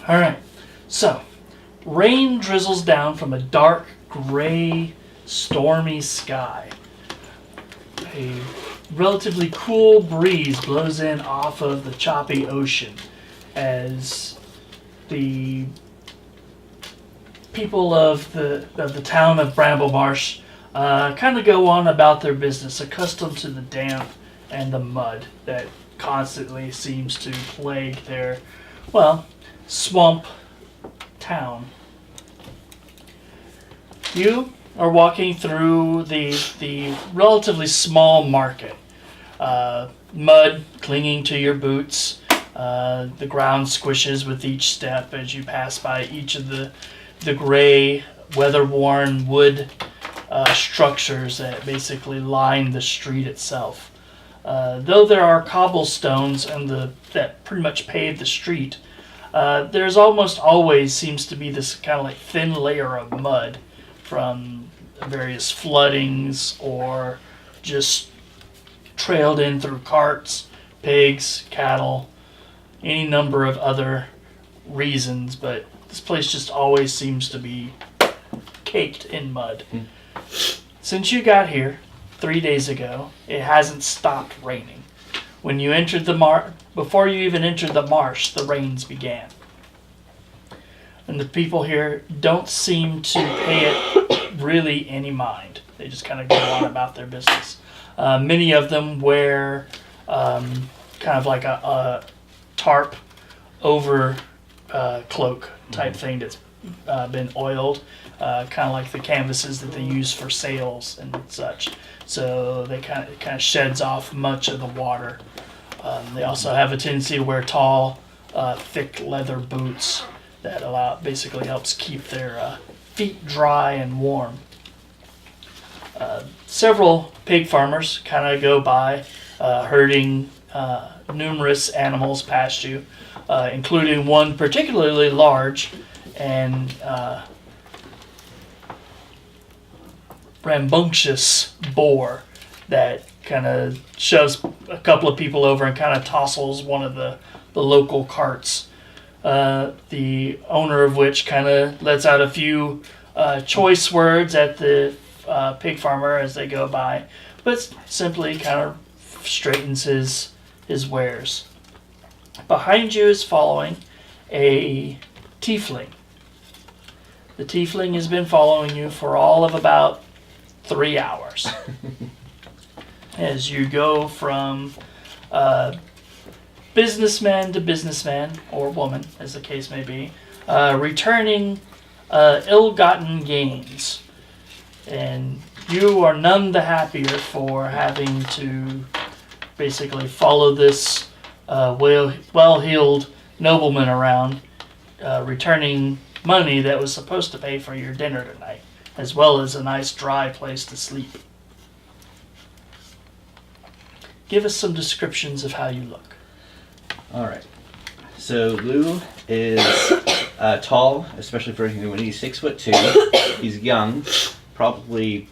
All right. So, rain drizzles down from a dark, gray, stormy sky. A relatively cool breeze blows in off of the choppy ocean as the people of the town of Bramblemarsh kind of go on about their business, accustomed to the damp and the mud that constantly seems to plague their, well, swamp town. You are walking through the relatively small market. Mud clinging to your boots. The ground squishes with each step as you pass by each of the gray, weather-worn wood structures that basically line the street itself. Though there are cobblestones that pretty much pave the street, there's almost always seems to be this kind of like thin layer of mud from various floodings or just trailed in through carts, pigs, cattle, any number of other reasons, but this place just always seems to be caked in mud. Since you got here 3 days ago, it hasn't stopped raining. When you entered before you even entered the marsh, the rains began. And the people here don't seem to pay it really any mind. They just kind of go on about their business. Many of them wear kind of like a tarp over cloak type thing that's been oiled, kind of like the canvases that they use for sails and such. So they kind of sheds off much of the water. They also have a tendency to wear tall, thick leather boots that basically helps keep their feet dry and warm. Several pig farmers kind of go by, herding numerous animals past you, including one particularly large and rambunctious boar that kind of shoves a couple of people over and kind of tossles one of the local carts. The owner of which kind of lets out a few choice words at the pig farmer as they go by, but simply kind of straightens his wares. Behind you is following a tiefling. The tiefling has been following you for all of about 3 hours. As you go from businessman to businessman, or woman, as the case may be, returning ill-gotten gains. And you are none the happier for having to basically follow this well-heeled nobleman around, returning money that was supposed to pay for your dinner tonight, as well as a nice dry place to sleep. Give us some descriptions of how you look. All right. So Lou is tall, especially for a human. He's 6'2". He's young, probably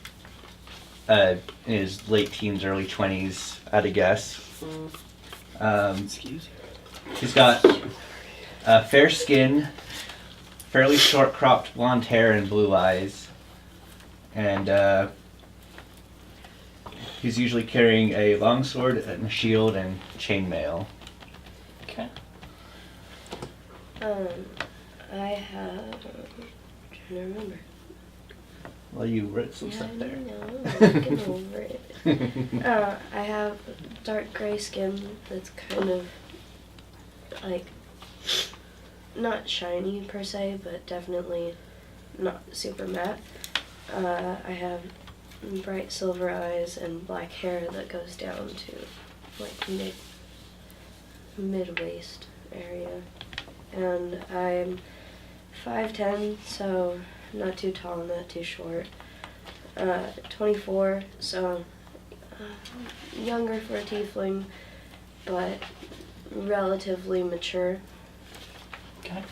in his late teens, early 20s, I'd guess. Excuse you. He's got fair skin, fairly short cropped blonde hair and blue eyes, and he's usually carrying a longsword and a shield and chainmail. Okay. I have... I'm trying to remember. Well, you wrote some stuff there. I'm looking over it. I have dark gray skin that's kind of like not shiny per se, but definitely not super matte. I have bright silver eyes and black hair that goes down to like mid waist area, and I'm 5'10", so not too tall, not too short. 24, so younger for a tiefling, but relatively mature. Okay.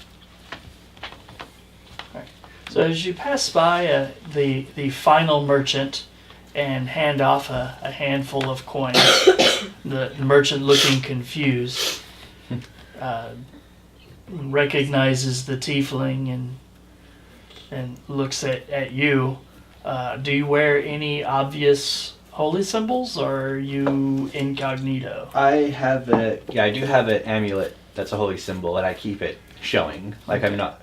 All right. So as you pass by the final merchant and hand off a handful of coins, the merchant looking confused, recognizes the tiefling and looks at you. Do you wear any obvious holy symbols, or are you incognito? I do have an amulet that's a holy symbol, and I keep it showing. Like I'm not.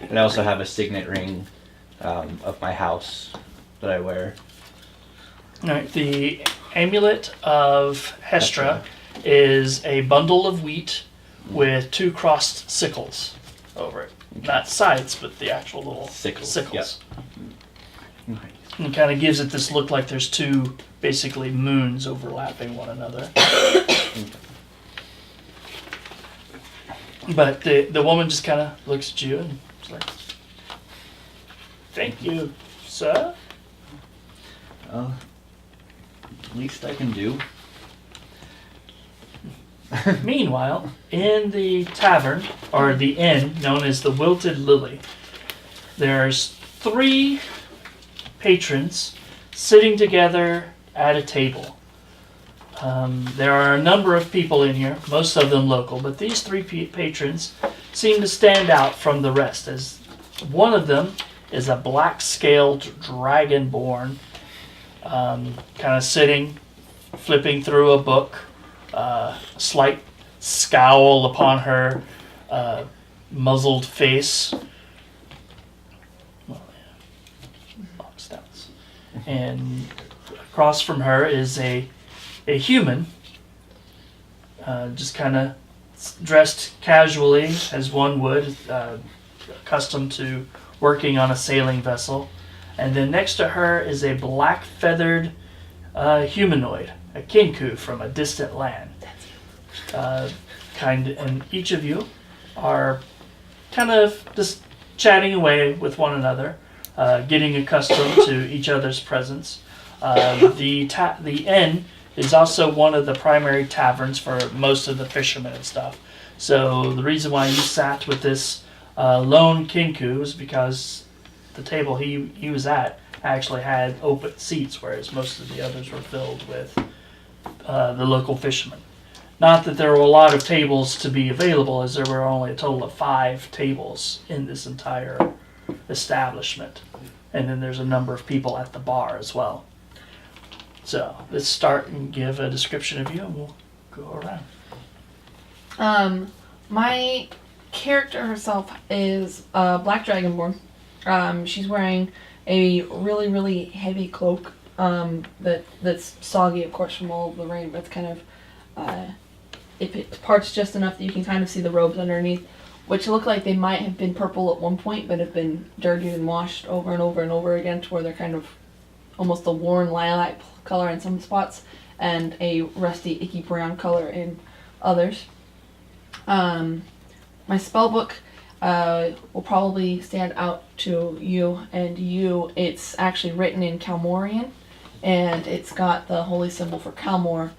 And I also have a signet ring of my house that I wear. All right, the amulet of Hestra is a bundle of wheat with 2 crossed sickles over it. Not sides, but the actual little sickles. Yep. And kind of gives it this look like there's 2 basically moons overlapping one another. But the woman just kind of looks at you and is like, "Thank you, sir." Least I can do. Meanwhile, in the tavern, or the inn known as the Wilted Lily, there's 3 patrons sitting together at a table. There are a number of people in here, most of them local, but these 3 patrons seem to stand out from the rest, as one of them is a black-scaled dragonborn, kind of sitting, flipping through a book, slight scowl upon her muzzled face. And across from her is a human, just kind of dressed casually as one would, accustomed to working on a sailing vessel. And then next to her is a black feathered humanoid, a kinku from a distant land. And each of you are kind of just chatting away with one another, getting accustomed to each other's presence. The inn is also one of the primary taverns for most of the fishermen and stuff. So the reason why you sat with this lone kinku is because the table he was at actually had open seats, whereas most of the others were filled with the local fishermen. Not that there were a lot of tables to be available, as there were only a total of 5 tables in this entire establishment. And then there's a number of people at the bar as well. So let's start and give a description of you, and we'll go around. My character herself is a black dragonborn. She's wearing a really, really heavy cloak that's soggy, of course, from all of the rain, but it's kind of it parts just enough that you can kind of see the robes underneath, which look like they might have been purple at one point, but have been dirtied and washed over and over and over again to where they're kind of almost a worn lilac color in some spots and a rusty, icky brown color in others. My spell book will probably stand out to you and you. It's actually written in Calmorian, and it's got the holy symbol for Calmor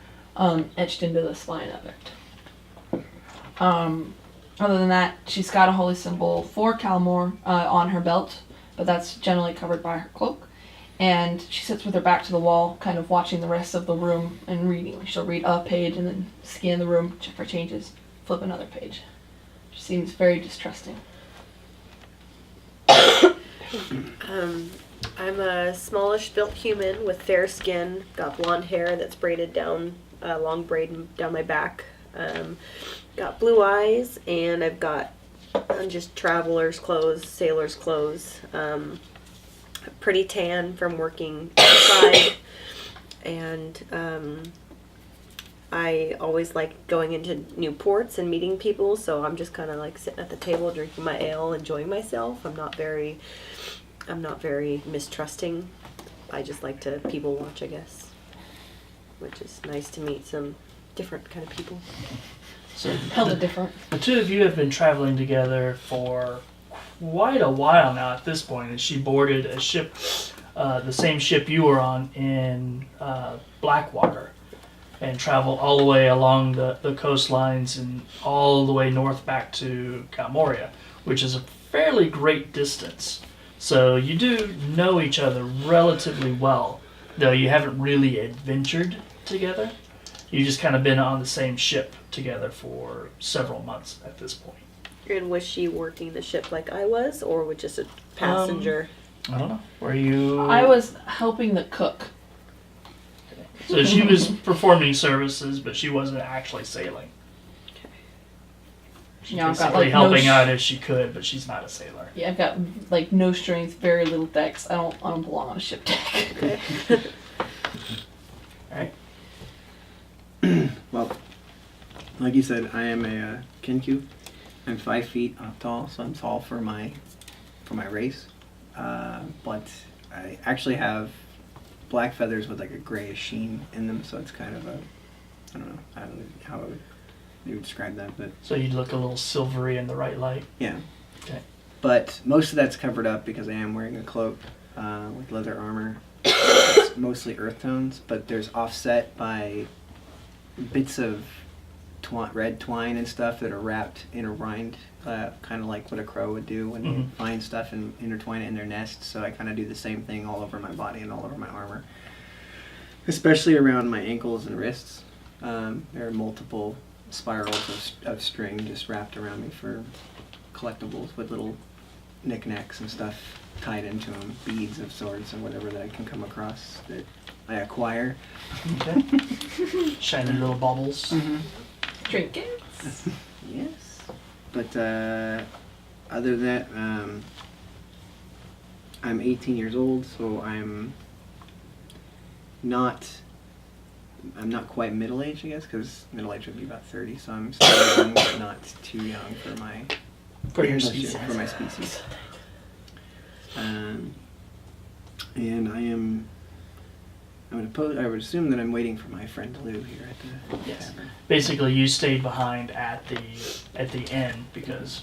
etched into the spine of it. Other than that, she's got a holy symbol for Calmor on her belt, but that's generally covered by her cloak. And she sits with her back to the wall, kind of watching the rest of the room and reading. She'll read a page and then scan the room, check for changes, flip another page. She seems very distrusting. I'm a smallish built human with fair skin, got blonde hair that's braided down, long braid down my back. Got blue eyes, and I've got just traveler's clothes, sailor's clothes. Pretty tan from working outside, and I always like going into new ports and meeting people, so I'm just kind of like sitting at the table drinking my ale, enjoying myself. I'm not very mistrusting. I just like to people watch, I guess, which is nice to meet some different kind of people. So Hella different. the 2 of you have been traveling together for quite a while now at this point, and she boarded a ship, the same ship you were on in Blackwater, and traveled all the way along the coastlines and all the way north back to Calmoria, which is a fairly great distance. So you do know each other relatively well, though you haven't really adventured together. You've just kind of been on the same ship together for several months at this point. And was she working the ship like I was, or was just a passenger? I don't know. Were you? I was helping the cook. So she was performing services, but she wasn't actually sailing. She's Yeah, I've got, basically like, helping no out if she could, but she's not a sailor. Yeah, I've got like no strength, very little dex. I don't belong on a ship deck. Okay. Right? Well, like you said, I am a Kenku. I'm 5 feet tall, so I'm tall for my race. But I actually have black feathers with like a grayish sheen in them, so it's kind of a, I don't know how you would describe that, but So you'd look a little silvery in the right light. yeah. Okay. But most of that's covered up because I am wearing a cloak with leather armor. It's mostly earth tones, but there's offset by bits of red twine and stuff that are wrapped, intertwined, kind of like what a crow would do when you find stuff and intertwine it in their nest. So I kind of do the same thing all over my body and all over my armor, especially around my ankles and wrists. There are multiple spirals of string just wrapped around me for collectibles with little knickknacks and stuff tied into them, beads of sorts or whatever that I can come across that I acquire. Okay. Shiny little baubles. Trinkets. Yes. But other than that, I'm 18 years old, so I'm not quite middle age, I guess, because middle age would be about 30. So I'm still young, but not too young for my species. And I would assume that I'm waiting for my friend Lou here at the Yes. tavern. Basically, you stayed behind at the inn because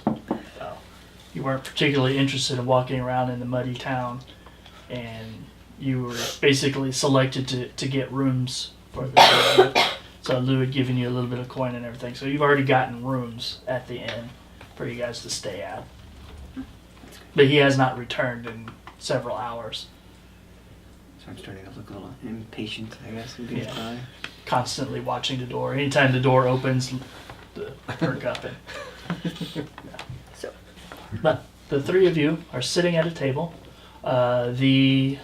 you weren't particularly interested in walking around in the muddy town, and you were basically selected to get rooms for the day. So Lou had given you a little bit of coin and everything. So you've already gotten rooms at the inn for you guys to stay at. But he has not returned in several hours. So I'm starting to look a little impatient, I guess, would be Yeah. probably. Constantly watching the door. Anytime the door opens, perk up and. So, But the three of you are sitting at a table. The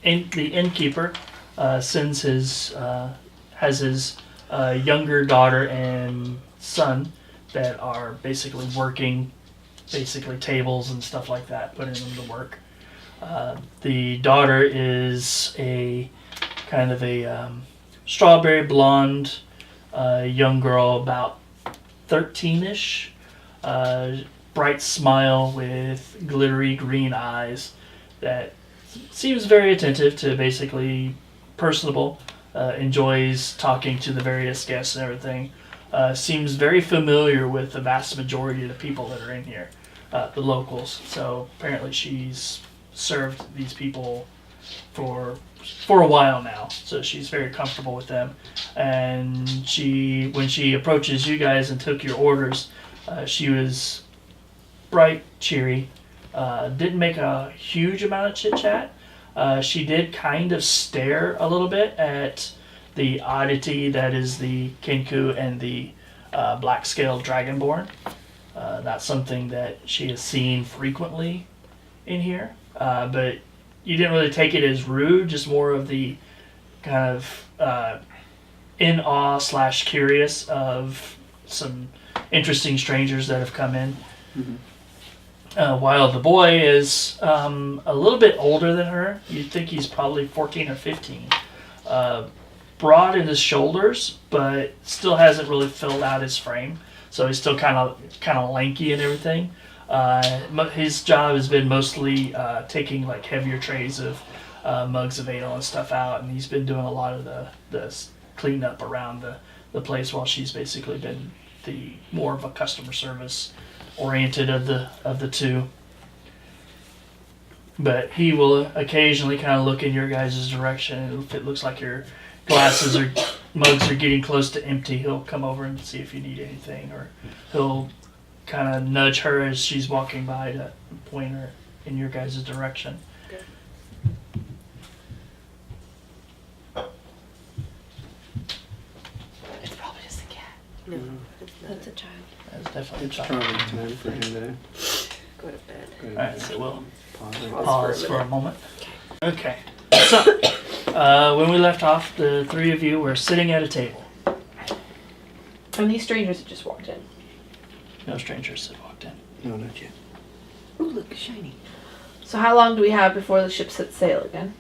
innkeeper has his younger daughter and son that are basically working tables and stuff like that, putting them to work. The daughter is a kind of a strawberry blonde young girl, about 13-ish. Bright smile with glittery green eyes that seems very attentive to basically personable, enjoys talking to the various guests and everything. Seems very familiar with the vast majority of the people that are in here, the locals. So apparently she's served these people for a while now, so she's very comfortable with them. And when she approaches you guys and took your orders, she was bright, cheery, didn't make a huge amount of chit chat. She did kind of stare a little bit at the oddity that is the Kenku and the black-scaled dragonborn. Not something that she has seen frequently in here, but you didn't really take it as rude, just more of the kind of in awe / curious of some interesting strangers that have come in. Mm-hmm. While the boy is a little bit older than her, you'd think he's probably 14 or 15. Broad in his shoulders, but still hasn't really filled out his frame. So he's still kind of lanky and everything. His job has been mostly taking like heavier trays of mugs of ale and stuff out, and he's been doing a lot of the cleanup around the place while she's basically been the more of a customer service oriented of the two. But he will occasionally kind of look in your guys' direction. If it looks like your glasses or mugs are getting close to empty, he'll come over and see if you need anything, or he'll kind of nudge her as she's walking by to point her in your guys' direction. okay. It's probably just a cat. No, it's not. That's a child. That's definitely a It's child. probably time for him to Go to bed. go to Alright, bed. so we'll Pause. pause for a moment. Okay. So, when we left off, the three of you were sitting at a table. And these strangers had just walked in. No strangers had walked in. No, not yet. Ooh, look, shiny. So how long do we have before the ship sets sail again?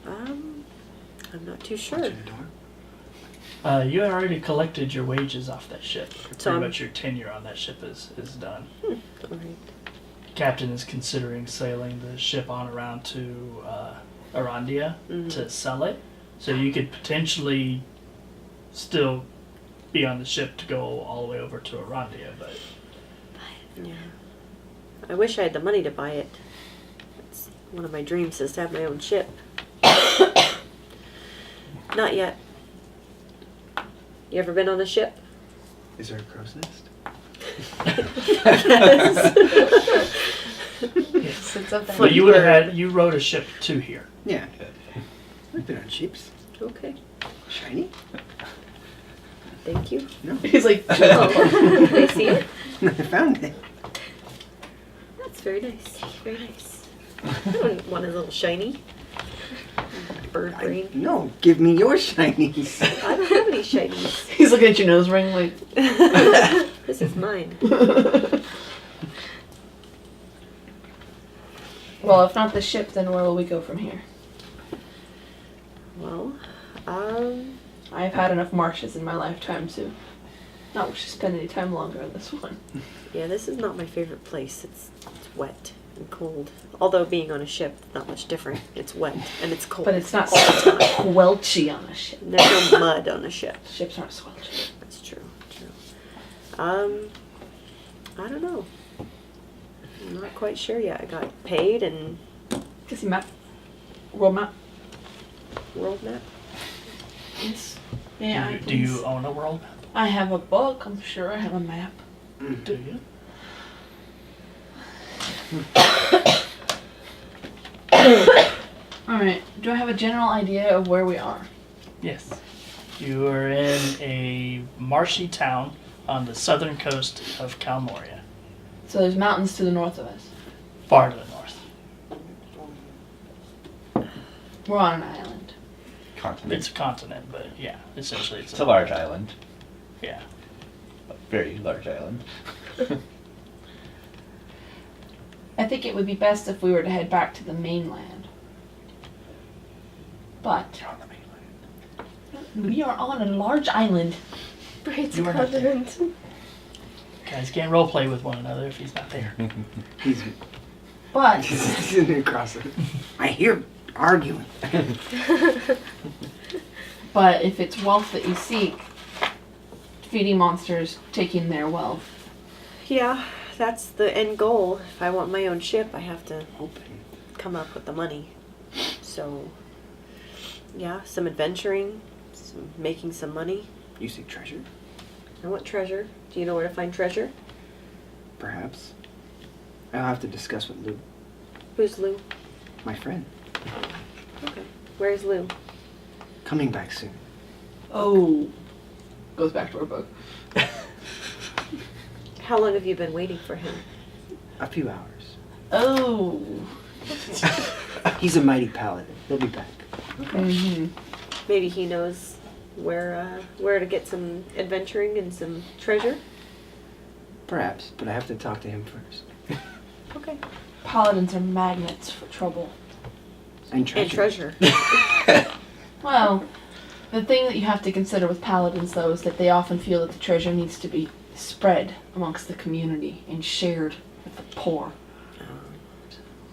I'm not too sure. Watching the door. You had already collected your wages off that ship. So Pretty much your tenure on that ship is done. Alright. Captain is considering sailing the ship on around to Arandia to sell it. So you could potentially still be on the ship to go all the way over to Arandia, but Yeah. I wish I had the money to buy it. It's one of my dreams is to have my own ship. Not yet. You ever been on a ship? Is there a crow's nest? yes. Sits up there. But you would have had, you rode a ship to here. Yeah. I've been on ships. Okay. Shiny? Thank you. No. He's like, Oh, can I see it? I found it. That's very nice. Very nice. I don't want a little shiny. Bird brain. No, give me your shinies. I don't have any shinies. he's looking at your nose ring like. This is mine. Well, if not the ship, then where will we go from here? Well, I've had enough marshes in my lifetime to not wish to spend any time longer on this one. yeah, this is not my favorite place. It's wet and cold. Although being on a ship, not much different. It's wet and it's cold. But it's not all the time. squelchy on a ship. There's no mud on a ship. Ships aren't squelchy. That's true. True. I don't know. I'm not quite sure yet. I got paid and Just a map. World map. world map. Yes. Yeah. Do you own a world map? I have a book. I'm sure I have a map. Do you? Alright. Do I have a general idea of where we are? Yes. You are in a marshy town on the southern coast of Calmoria, So there's mountains to the north of us. far to the north. We're on an island. Continent. It's a continent, but yeah, essentially It's a large island. yeah. A very large island. I think it would be best if we were to head back to the mainland. But You're on the mainland. we are on a large island. It's You a were not there. continent. Guys can't role play with one another if he's not there. He's But sitting across it. I hear arguing. but if it's wealth that you seek, feeding monsters, taking their wealth. Yeah, that's the end goal. If I want my own ship, I have to Open. come up with the money. So, yeah, some adventuring, making some money. You seek treasure? I want treasure. Do you know where to find treasure? Perhaps. I'll have to discuss with Lou, Who's Lou? my friend. Okay. Where's Lou? Coming back soon. Oh. Goes back to our book. How long have you been waiting for him? A few hours. Oh. He's a mighty paladin. He'll be back. Mm-hmm. Maybe he knows where to get some adventuring and some treasure. Perhaps, but I have to talk to him first. Okay. Paladins are magnets for trouble. And treasure. And treasure. Well, the thing that you have to consider with paladins, though, is that they often feel that the treasure needs to be spread amongst the community and shared with the poor.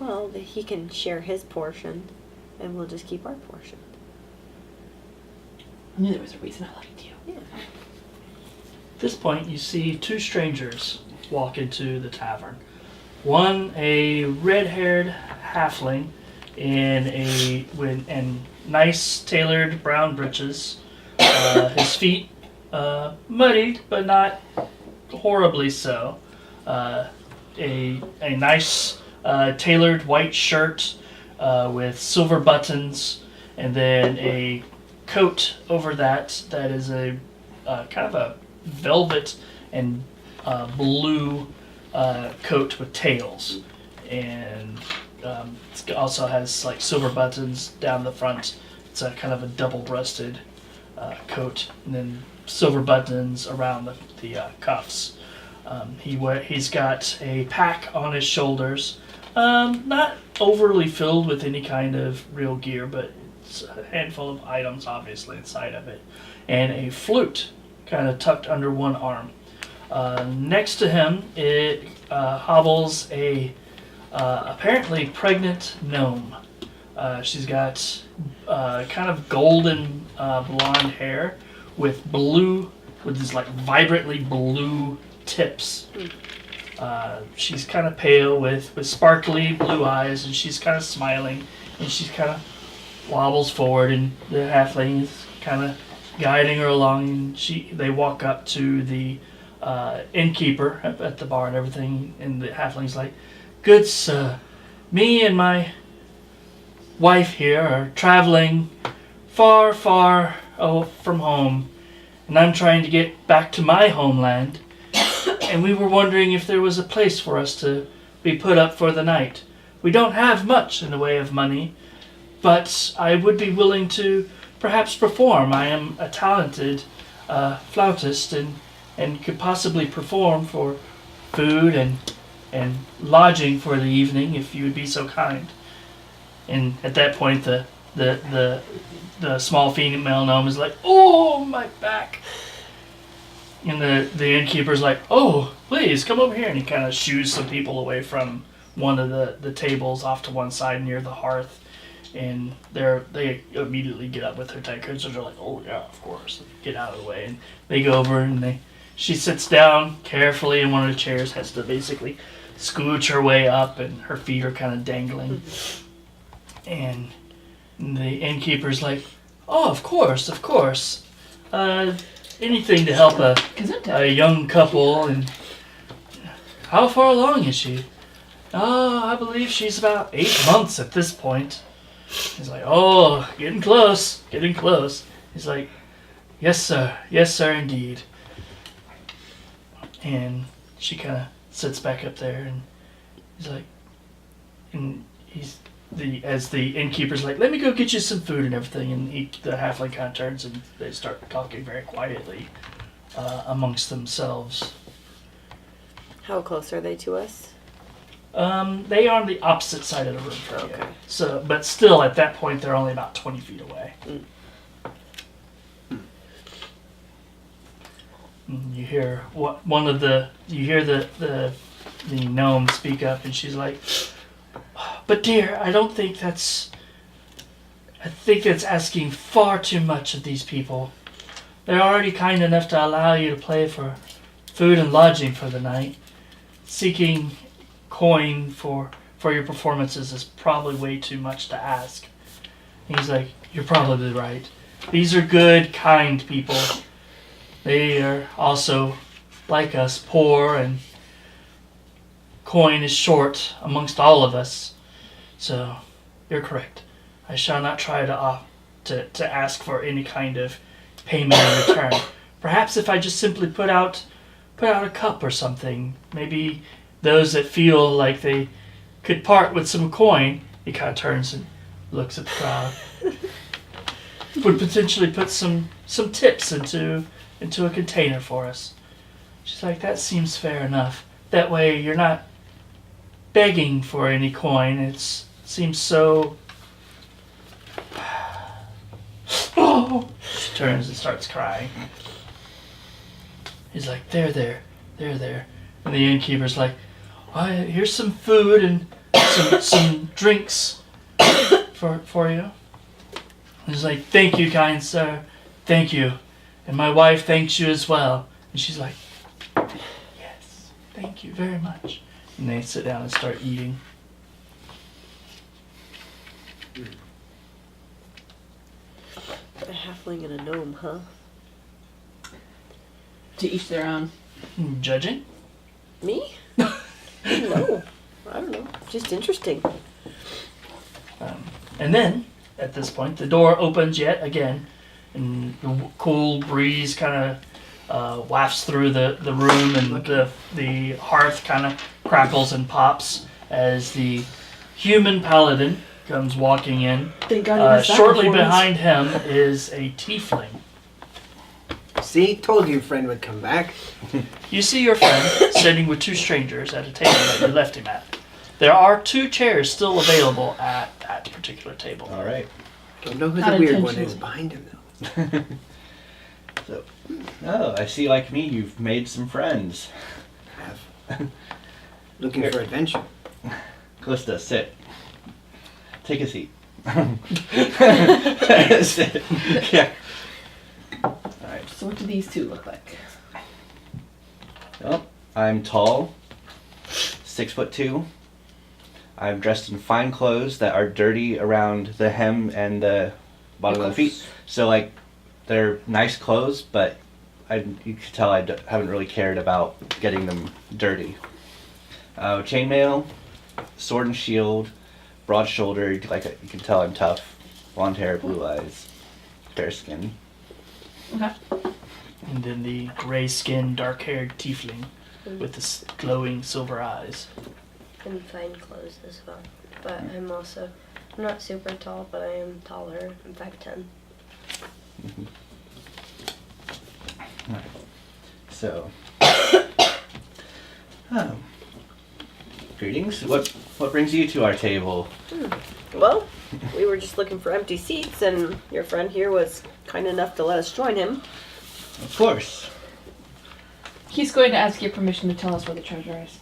Well, he can share his portion, and we'll just keep our portion. I knew there was a reason I liked you. Yeah. At this point, you see two strangers walk into the tavern. One, a red-haired halfling in nice tailored brown breeches. His feet muddied, but not horribly so. A nice tailored white shirt with silver buttons, and then a coat over that is a kind of a velvet and blue coat with tails, and it also has like silver buttons down the front. It's a kind of a double-breasted coat, and then silver buttons around the cuffs. He's got a pack on his shoulders, not overly filled with any kind of real gear, but it's a handful of items obviously inside of it, and a flute kind of tucked under one arm. Next to him, it hobbles a apparently pregnant gnome. She's got kind of golden blonde hair with these like vibrantly blue tips. She's kind of pale with sparkly blue eyes, and she's kind of smiling, and she's kind of wobbles forward, and the halfling is kind of guiding her along, and they walk up to the innkeeper at the bar and everything, and the halfling's like, "Good sir, me and my wife here are traveling far, far from home, and I'm trying to get back to my homeland, and we were wondering if there was a place for us to be put up for the night. We don't have much in the way of money, but I would be willing to perhaps perform. I am a talented flautist and could possibly perform for food and lodging for the evening if you would be so kind." And at that point, the small female gnome is like, "Oh, my back!" And the innkeeper's like, "Oh, please come over here," and he kind of shoos some people away from one of the tables off to one side near the hearth. And they immediately get up with their tankards, and they're like, "Oh yeah, of course." Get out of the way, and they go over, and she sits down carefully in one of the chairs, has to basically scooch her way up, and her feet are kind of dangling. And the innkeeper's like, "Oh, of course. Anything to help a young couple." And how far along is she? "Oh, I believe she's about 8 months at this point." He's like, "Oh, getting close. He's like, yes sir, indeed." And she kind of sits back up there, and he's like, as the innkeeper's like, "Let me go get you some food and everything," and the halfling kind of turns, and they start talking very quietly amongst themselves. How close are they to us? They are on the opposite side of the room from you. Okay. So, but still, at that point, they're only about 20 feet away. And you hear the gnome speak up, and she's like, "But dear, I think that's asking far too much of these people. They're already kind enough to allow you to play for food and lodging for the night. Seeking coin for your performances is probably way too much to ask." And he's like, "You're probably right. These are good, kind people. They are also, like us, poor, and coin is short amongst all of us. So, you're correct. I shall not try to ask for any kind of payment in return. Perhaps if I just simply put out a cup or something, maybe those that feel like they could part with some coin," he kind of turns and looks at the crowd, "would potentially put some tips into a container for us." She's like, "That seems fair enough. That way you're not begging for any coin. It seems so..." Oh! She turns and starts crying. He's like, there. And the innkeeper's like, "Here's some food and some drinks for you." And he's like, "Thank you, kind sir. Thank you. And my wife thanks you as well." And she's like, "Yes, thank you very much." And they sit down and start eating. A halfling and a gnome, huh? To each their own. Judging? Me? No. I don't know. Just interesting. And then, at this point, the door opens yet again, and the cool breeze kind of wafts through the room, and the hearth kind of crackles and pops as the human paladin comes walking in. Thank God he was that Shortly before us. behind him is a tiefling. See, told you friend would come back. You see your friend sitting with two strangers at a table that you left him at. There are 2 chairs still available at that particular table. All right. Don't know who Not the weird one is intentionally. behind him though. So, oh, I see. Like me, you've made some friends. Have. Looking for adventure. Callista, sit. Take a seat. Sit. Yeah. All right. So what do these 2 look like? Well, I'm tall, 6'2". I'm dressed in fine clothes that are dirty around the hem and the bottom of the feet. So like, they're nice clothes, but you can tell haven't really cared about getting them dirty. Chainmail, sword and shield, broad shouldered. Like you can tell I'm tough. Blonde hair, blue eyes, fair skin. Okay. And then the gray-skinned, dark-haired tiefling with the glowing silver eyes. And fine clothes as well. But I'm not super tall, but I am taller. I'm 5'10". So, greetings. What brings you to our table? Well, we were just looking for empty seats, and your friend here was kind enough to let us join him. Of course. He's going to ask your permission to tell us where the treasure is.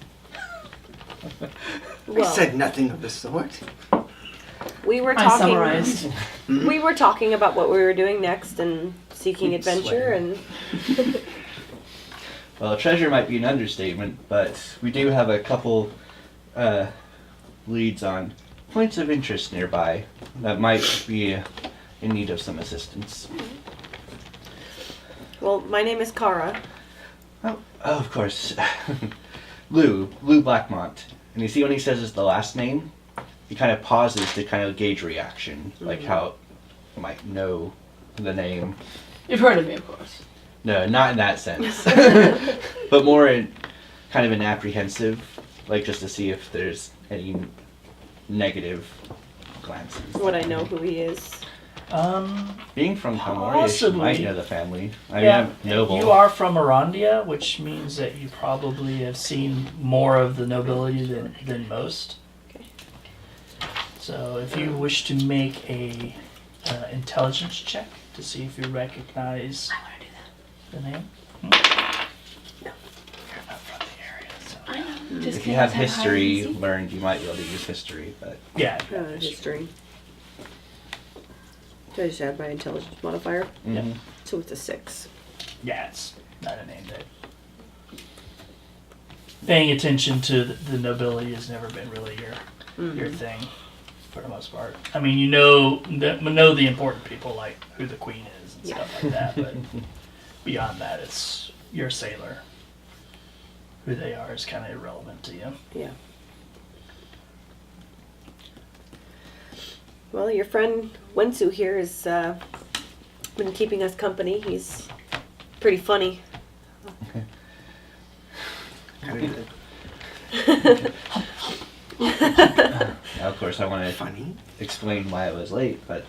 I said nothing of the sort. We were I talking. summarized. We were talking about what we were doing next and seeking adventure, and Well, treasure might be an understatement, but we do have a couple leads on points of interest nearby that might be in need of some assistance. well, my name is Kara. Oh, of course. Lou Blackmont. And you see when he says his the last name, he kind of pauses to kind of gauge reaction, like how you might know the name. You've heard of me, of course. No, not in that sense. But more in kind of an apprehensive, like just to see if there's any negative glances. Would I know who he is? Being from Kamoria, you Possibly. might know the family. I mean, Yeah, I'm noble. you are from Arandia, which means that you probably have seen more of the nobility than most. Okay. So if you wish to make a intelligence check to see if you recognize I want to do the name. No. You're not from the area, so that. I know. Just If you kidding, have it's higher history than learned, you might be able to use history, but yeah. History. Do I just add my intelligence modifier? Yep. mhm. So it's a 6. Yeah, it's not a name that. Paying attention to the nobility has never been really your thing, for the most part. I mean, you know the important people, like who the queen is and stuff like that, but beyond that, it's you're a sailor. Who they are is kind of irrelevant to you. Yeah. Well, your friend Wensu here has been keeping us company. He's pretty funny. Now, of course, I want to Funny. explain why I was late, but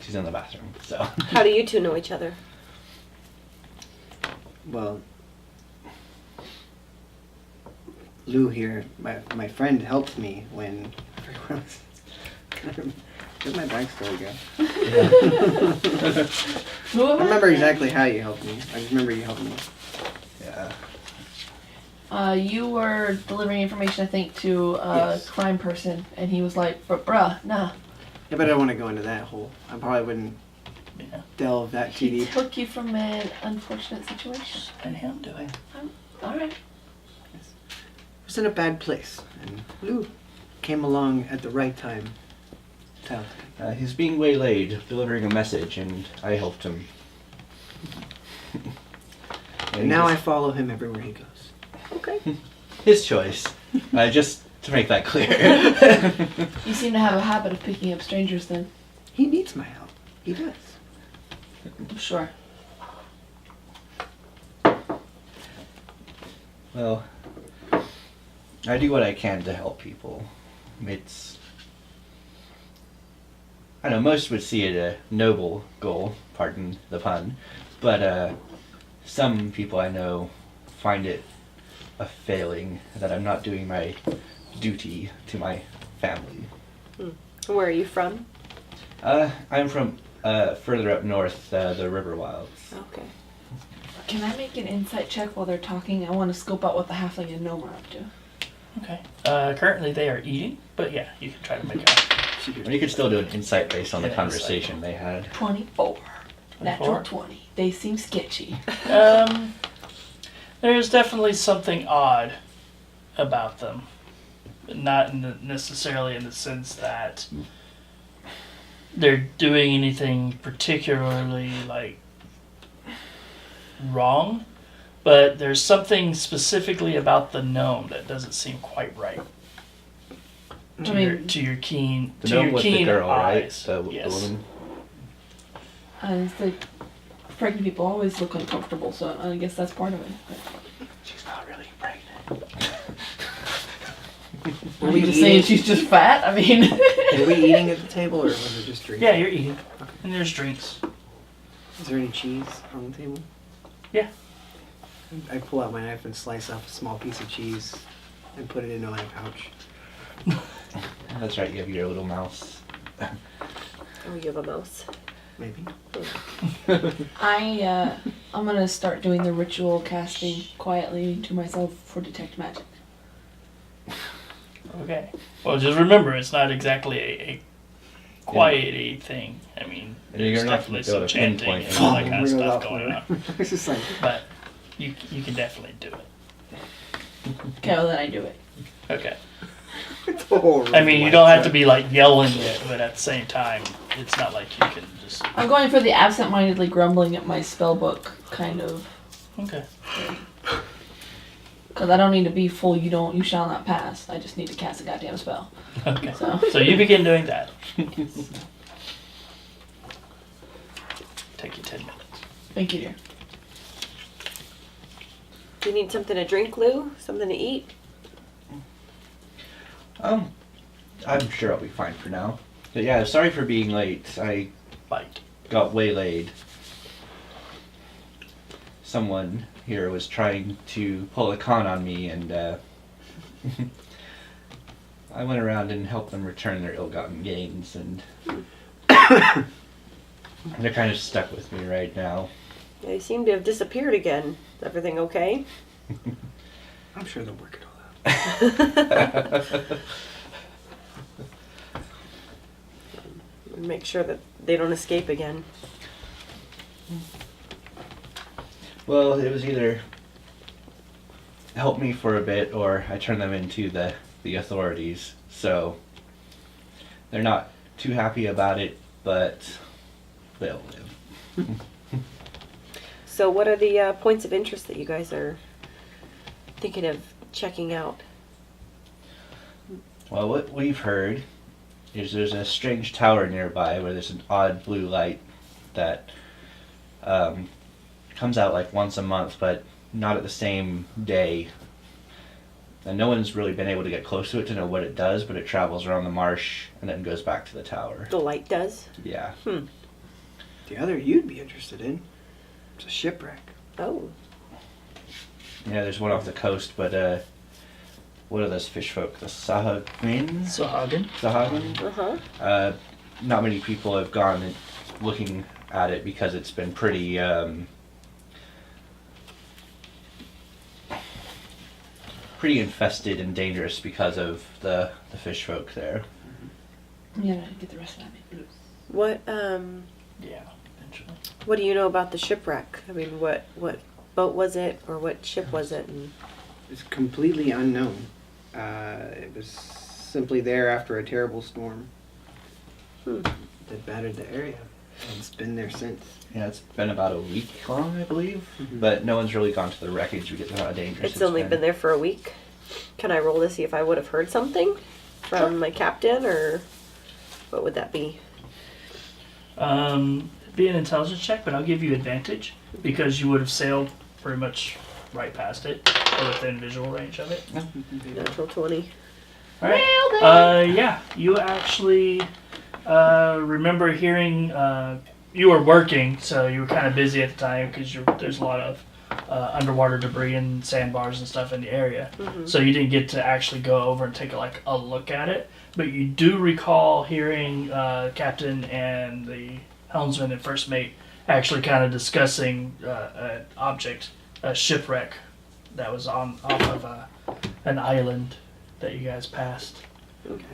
she's in the bathroom, so. How do you two know each other? Well, Lou here, my friend helped me when everyone was. Where'd my backstory go? Who I am don't remember exactly how you helped me. I just remember you helped me. Yeah. You were delivering information, I think, to a Yes. crime person, and he was like, bruh, nah. Yeah, but I don't want to go into that hole. I probably wouldn't Yeah. delve that too He deep. took you from an unfortunate situation. And him doing. Alright. I was in a bad place, and Lou came along at the right time. to help me. He's being waylaid, delivering a message, and I helped him. And now I follow him everywhere he goes. Okay. His choice. Just to make that clear. You seem to have a habit of picking up strangers then. He needs my help. He does. I'm sure. Well, I do what I can to help people. It's, I know most would see it a noble goal, pardon the pun, but some people I know find it a failing, that I'm not doing my duty to my family. Where are you from? I'm from further up north, the River Wilds. Okay. Can I make an insight check while they're talking? I want to scope out what the halfling and gnome are up to. Okay. Currently they are eating, but yeah, you can try to make a Or you could still do an insight based on the Yeah, conversation they had. 24. 24? Natural 20. They seem sketchy. There's definitely something odd about them. Not necessarily in the sense that they're doing anything particularly, like, wrong, but there's something specifically about the gnome that doesn't seem quite right. I mean, To your keen, The to gnome your was keen the girl, right? eyes. The Yes. woman. it's like pregnant people always look uncomfortable, so I guess that's part of it. But She's not really pregnant. are you just saying she's just fat? I mean, Were we eating at the table, or was it just drinking? Yeah, you're eating. And there's drinks. Is there any cheese on the table? Yeah. I pull out my knife and slice off a small piece of cheese and put it into my pouch. That's right, you have your little mouse. Oh, you have a mouse. Maybe. I'm gonna start doing the ritual casting quietly to myself for detect magic. Okay. Well, just remember, it's not exactly a quiety thing. I mean, And you're there's not definitely gonna some be able to chanting pinpoint and all that kind of Real stuff off going there. on. It's just like, But you can definitely do it. Okay, well then I do it. Okay. oh, I mean, you don't have to be like yelling it, but at the same time, it's not like you can just. I'm going for the absent-mindedly grumbling at my spell book kind of, Okay. because I don't need to be full. You shall not pass. I just need to cast a goddamn spell. Okay. So So you begin doing that. Take you 10 minutes. thank you, dear. Do you need something to drink, Lou? Something to eat? I'm sure I'll be fine for now. But yeah, sorry for being late. I Bite. got waylaid. Someone here was trying to pull a con on me, and I went around and helped them return their ill-gotten gains, and they're kind of stuck with me right now. They seem to have disappeared again. Is everything okay? I'm sure they'll work it all out. Make sure that they don't escape again. Well, it was either help me for a bit, or I turn them into the authorities. So they're not too happy about it, but they'll live. So what are the points of interest that you guys are thinking of checking out? Well, what we've heard is there's a strange tower nearby where there's an odd blue light that comes out like once a month, but not at the same day. And no one's really been able to get close to it to know what it does, but it travels around the marsh and then goes back to the tower. The light does? Yeah. The other you'd be interested in. It's a shipwreck. Oh. Yeah, there's one off the coast, but what are those fish folk? The Sahagin? Sahagin. Sahagin? Uh-huh. Not many people have gone and looking at it because it's been pretty pretty infested and dangerous because of the fish folk there. Yeah, I get the rest of that. What Yeah, eventually. what do you know about the shipwreck? I mean, what boat was it, or what ship was it? And It's completely unknown. It was simply there after a terrible storm that battered the area. And it's been there since. Yeah, it's been about a week long, I believe, Mhm. but no one's really gone to the wreckage because of how dangerous it's only been there for a week. Can I roll to see if I would have heard something from my captain, or what would that be? Be an intelligence check, but I'll give you advantage because you would have sailed pretty much right past it. or within visual range of it. Natural 20. All right. Yeah, you actually remember hearing. You were working, so you were kind of busy at the time because there's a lot of underwater debris and sandbars and stuff in the area. So you didn't get to actually go over and take a look at it. But you do recall hearing Captain and the helmsman and first mate actually kind of discussing an object, a shipwreck that was off of an island that you guys passed. Okay.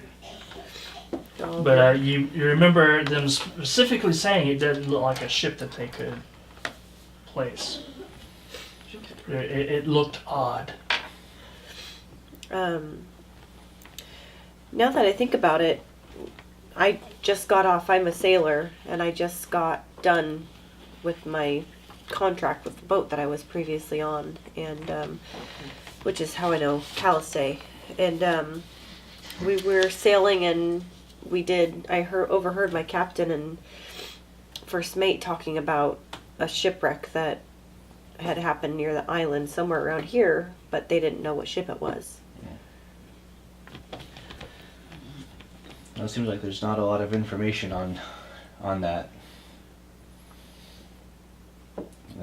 But you remember them specifically saying it didn't look like a ship that they could place. It looked odd. Now that I think about it, I just got off. I'm a sailor, and I just got done with my contract with the boat that I was previously on, and which is how I know Caliste. And we were sailing, and I overheard my captain and first mate talking about a shipwreck that had happened near the island somewhere around here, but they didn't know what ship it was. Well, it seems like there's not a lot of information on that.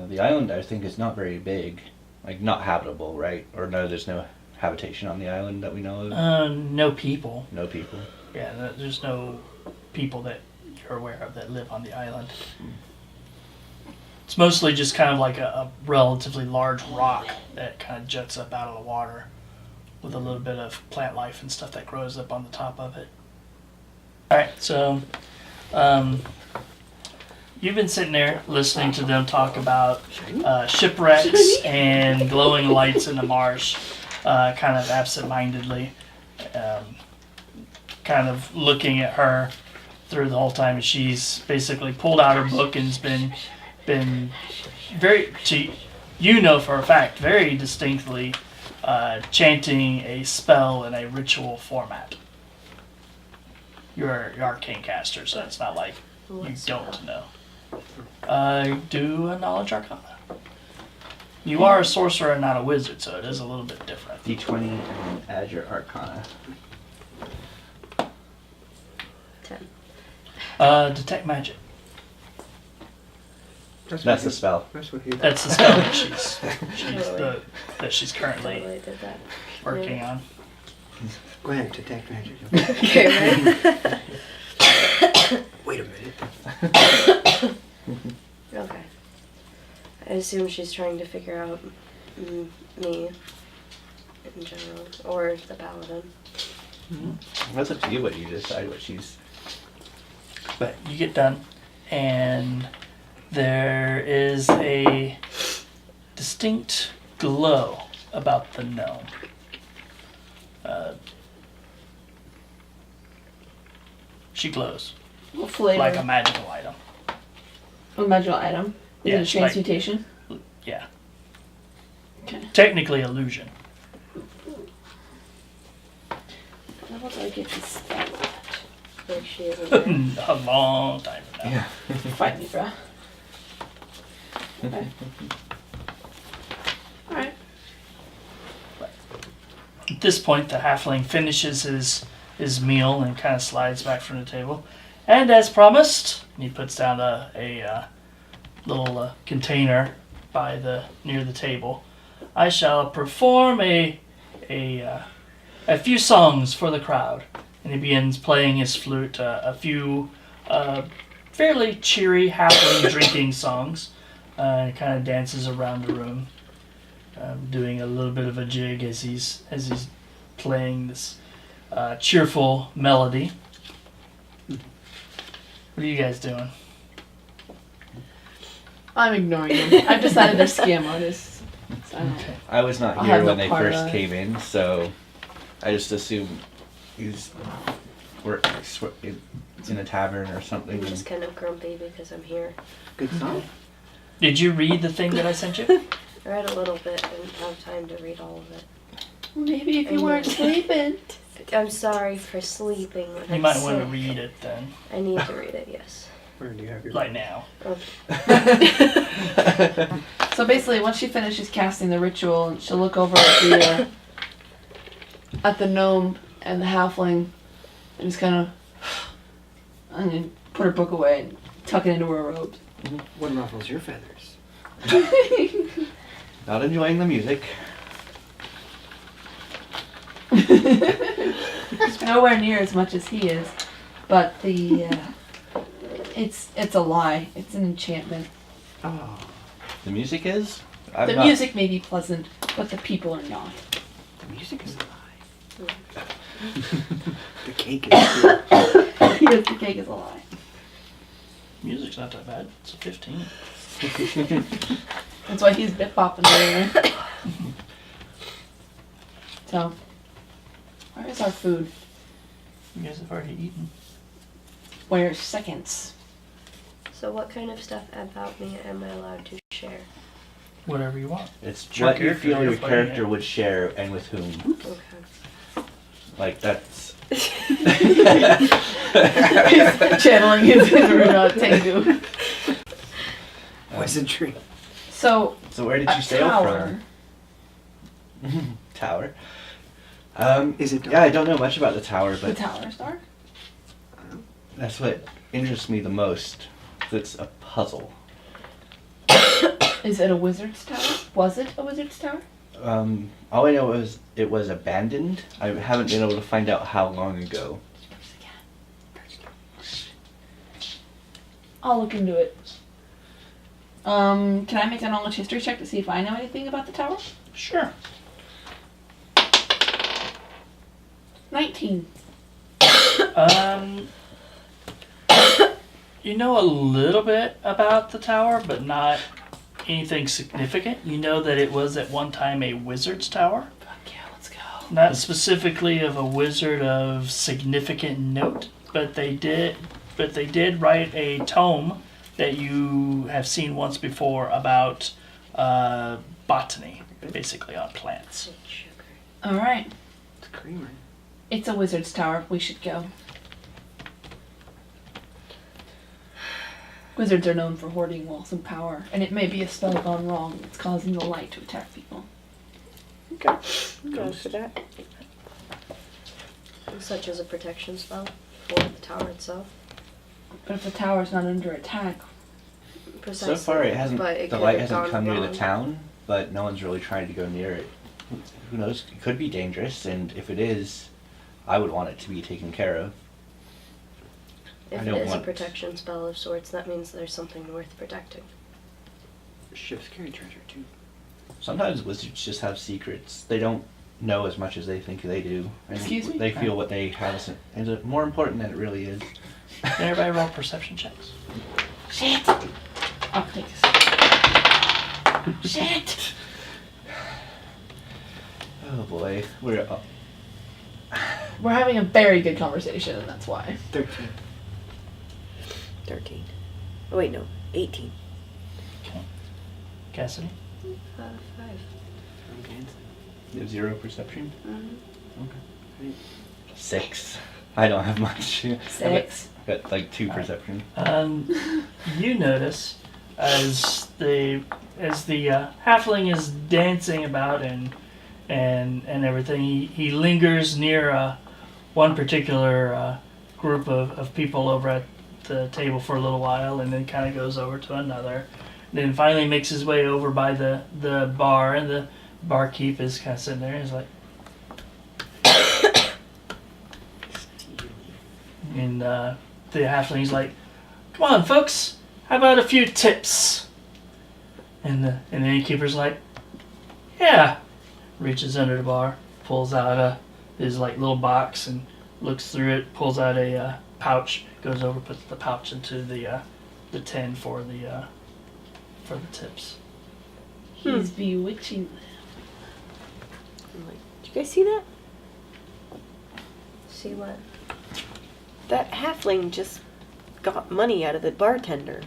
The island, I think, is not very big. Like, not habitable, right? Or no, there's no habitation on the island that we know of? No people. No people. Yeah, there's no people that you're aware of that live on the island. It's mostly just kind of like a relatively large rock that kind of juts up out of the water with a little bit of plant life and stuff that grows up on the top of it. Alright, so you've been sitting there listening to them talk about shipwrecks and glowing lights in the marsh, kind of absent-mindedly, kind of looking at her through the whole time. She's basically pulled out her book and has been very, you know for a fact, very distinctly chanting a spell in a ritual format. You're arcane caster, so it's not like you don't know. Do a knowledge arcana. You are a sorcerer and not a wizard, so it is a little bit different. D20 and add your arcana. 10. Detect magic. That's the spell. That's what he. That's the spell that she's currently Totally did that. working on. Go ahead, detect magic. Okay, right? Wait a minute. Okay. I assume she's trying to figure out me in general, or the paladin. That's up to you what you decide what she's... But you get done, and there is a distinct glow about the gnome. She glows What flavor? like a magical item. A magical item. Is Yeah, it a like- transmutation? Yeah. Okay. Technically illusion. How about I get this spell at? Like she isn't there. A long time from now. Fight me, bruh. Okay. Alright. At this point, the halfling finishes his meal and kind of slides back from the table. And as promised, he puts down a little container near the table. I shall perform a few songs for the crowd. And he begins playing his flute, a few fairly cheery halfling drinking songs. And kind of dances around the room, doing a little bit of a jig as he's playing this cheerful melody. What are you guys doing? I'm ignoring them. I've decided they're scam artists. So I don't. Okay. I was not I'll here have when no they part of first it. came in, so I just assumed we're in a tavern or something. I'm just kind of grumpy because I'm here. Good song. Did you read the thing that I sent you? I read a little bit. I didn't have time to read all of it. Maybe if you weren't sleeping. I'm sorry for sleeping. When You I'm might want to sick. read it then, I need to read it, yes. Where do you have your? like now. Okay. So basically, once she finishes casting the ritual, she'll look over at the gnome and the halfling, and just kind of, and then put her book away and tuck it into her robes. What ruffles your feathers? Not enjoying the music. It's nowhere near as much as he is, but the it's a lie. It's an enchantment. Oh, The music is? The music may be pleasant, but the people are not. the music is a lie. The cake is good. Yes, the cake is a lie. Music's not that bad. It's a 15. That's why he's bit bopping everywhere. So, where is our food? You guys have already eaten. Where's seconds? So what kind of stuff about me am I allowed to share? Whatever you want. It's Your what you character, feel you're your fighting character it. would share and with whom. Okay. Like, that's... Channeling his inner Tengu. Wizardry. So, So where did a you sail tower. from? Tower. Is it dark? Yeah, I don't know much about the tower, The but tower's dark. that's what interests me the most. It's a puzzle. Is it a wizard's tower? Was it a wizard's tower? All I know is it was abandoned. I haven't been able to find out how long ago. I'll look into it. Can I make a knowledge history check to see if I know anything about the tower? Sure. 19. You know a little bit about the tower, but not anything significant. You know that it was at one time a wizard's tower. Fuck yeah, let's go. Not specifically of a wizard of significant note, but they did write a tome that you have seen once before about botany, basically on plants. Alright. It's creamer. It's a wizard's tower. We should go. Wizards are known for hoarding wealth and power, and it may be a spell gone wrong that's causing the light to attack people. Okay. Go for that. Such as a protection spell for the tower itself. But if the tower's not under attack, Precisely. So far, it hasn't. But it The could light have hasn't gone come near wrong. the town, but no one's really trying to go near it. Who knows? It could be dangerous, and if it is, I would want it to be taken care of. If I it don't is a want- protection spell of sorts, that means there's something worth protecting. Ships carry treasure too. Sometimes wizards just have secrets. They don't know as much as they think they do. And Excuse me? They feel what they have is more important than it really is. Can everybody roll perception checks? shit! I'll take this. Shit! Oh boy, we're up. We're having a very good conversation, and that's why. 13. 13. Oh, wait, no. 18. Cassidy? 5. I'm dancing. You have 0 perception? Mhm. 6. I don't have much. 6. I've got like 2 perception. You notice as the halfling is dancing about and everything, he lingers near one particular group of people over at the table for a little while, and then kind of goes over to another. Then finally makes his way over by the bar, and the barkeep is kind of sitting there. And he's like, and the halfling's like, "Come on, folks, how about a few tips?" And the innkeeper's like, "Yeah." Reaches under the bar, pulls out his like little box and looks through it, pulls out a pouch, goes over, puts the pouch into the tin for the tips. He's bewitching them. I'm like, did you guys see that? See what? That halfling just got money out of the bartender.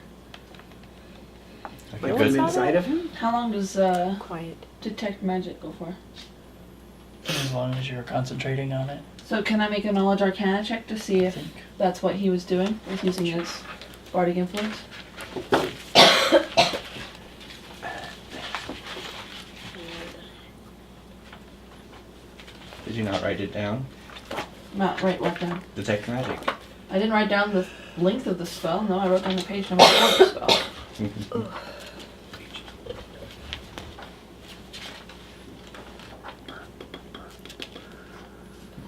Like Like a Really? from good, saw inside that? of him? How long does Quiet. detect magic go for? As long as you're concentrating on it, So can I make a knowledge arcana check to see I if think. that's what he was doing with using his bardic influence? you not write it down? Not write what down? Detect magic. I didn't write down the length of the spell. No, I wrote down the page number of the spell.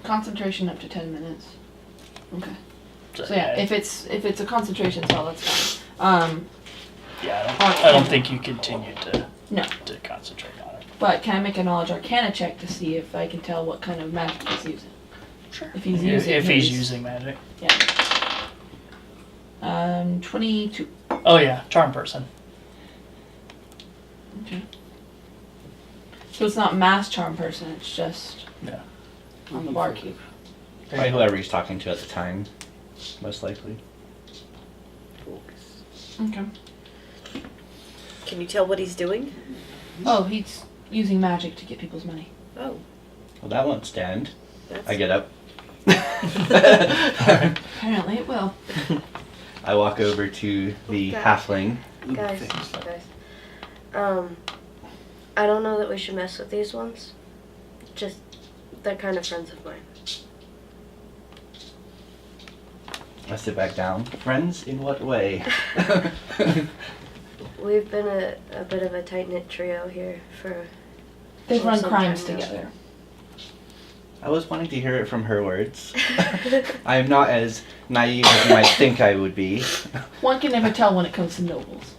Concentration up to 10 minutes. Okay. So yeah, if it's a concentration spell, that's fine. Yeah, I don't think you continue to No. to concentrate on it. But can I make a knowledge arcana check to see if I can tell what kind of magic he's using? Sure. If he's using if he's his- using magic. Yeah. 22. Oh yeah, charm person. Okay. So it's not mass charm person, it's just Yeah. on the barkeep. By whoever he's talking to at the time, most likely. Focus. Okay. Can you tell what he's doing? Oh, he's using magic to get people's money. Oh, Well, that won't stand. that's I get up. Apparently it will. I walk over to the Okay. halfling. Guys, I don't know that we should mess with these ones. Just, they're kind of friends of mine. I sit back down. Friends, in what way? We've been a bit of a tight-knit trio here for... They've run some crimes time now. together. I was wanting to hear it from her words. I am not as naive as you might think I would be. One can never tell when it comes to nobles.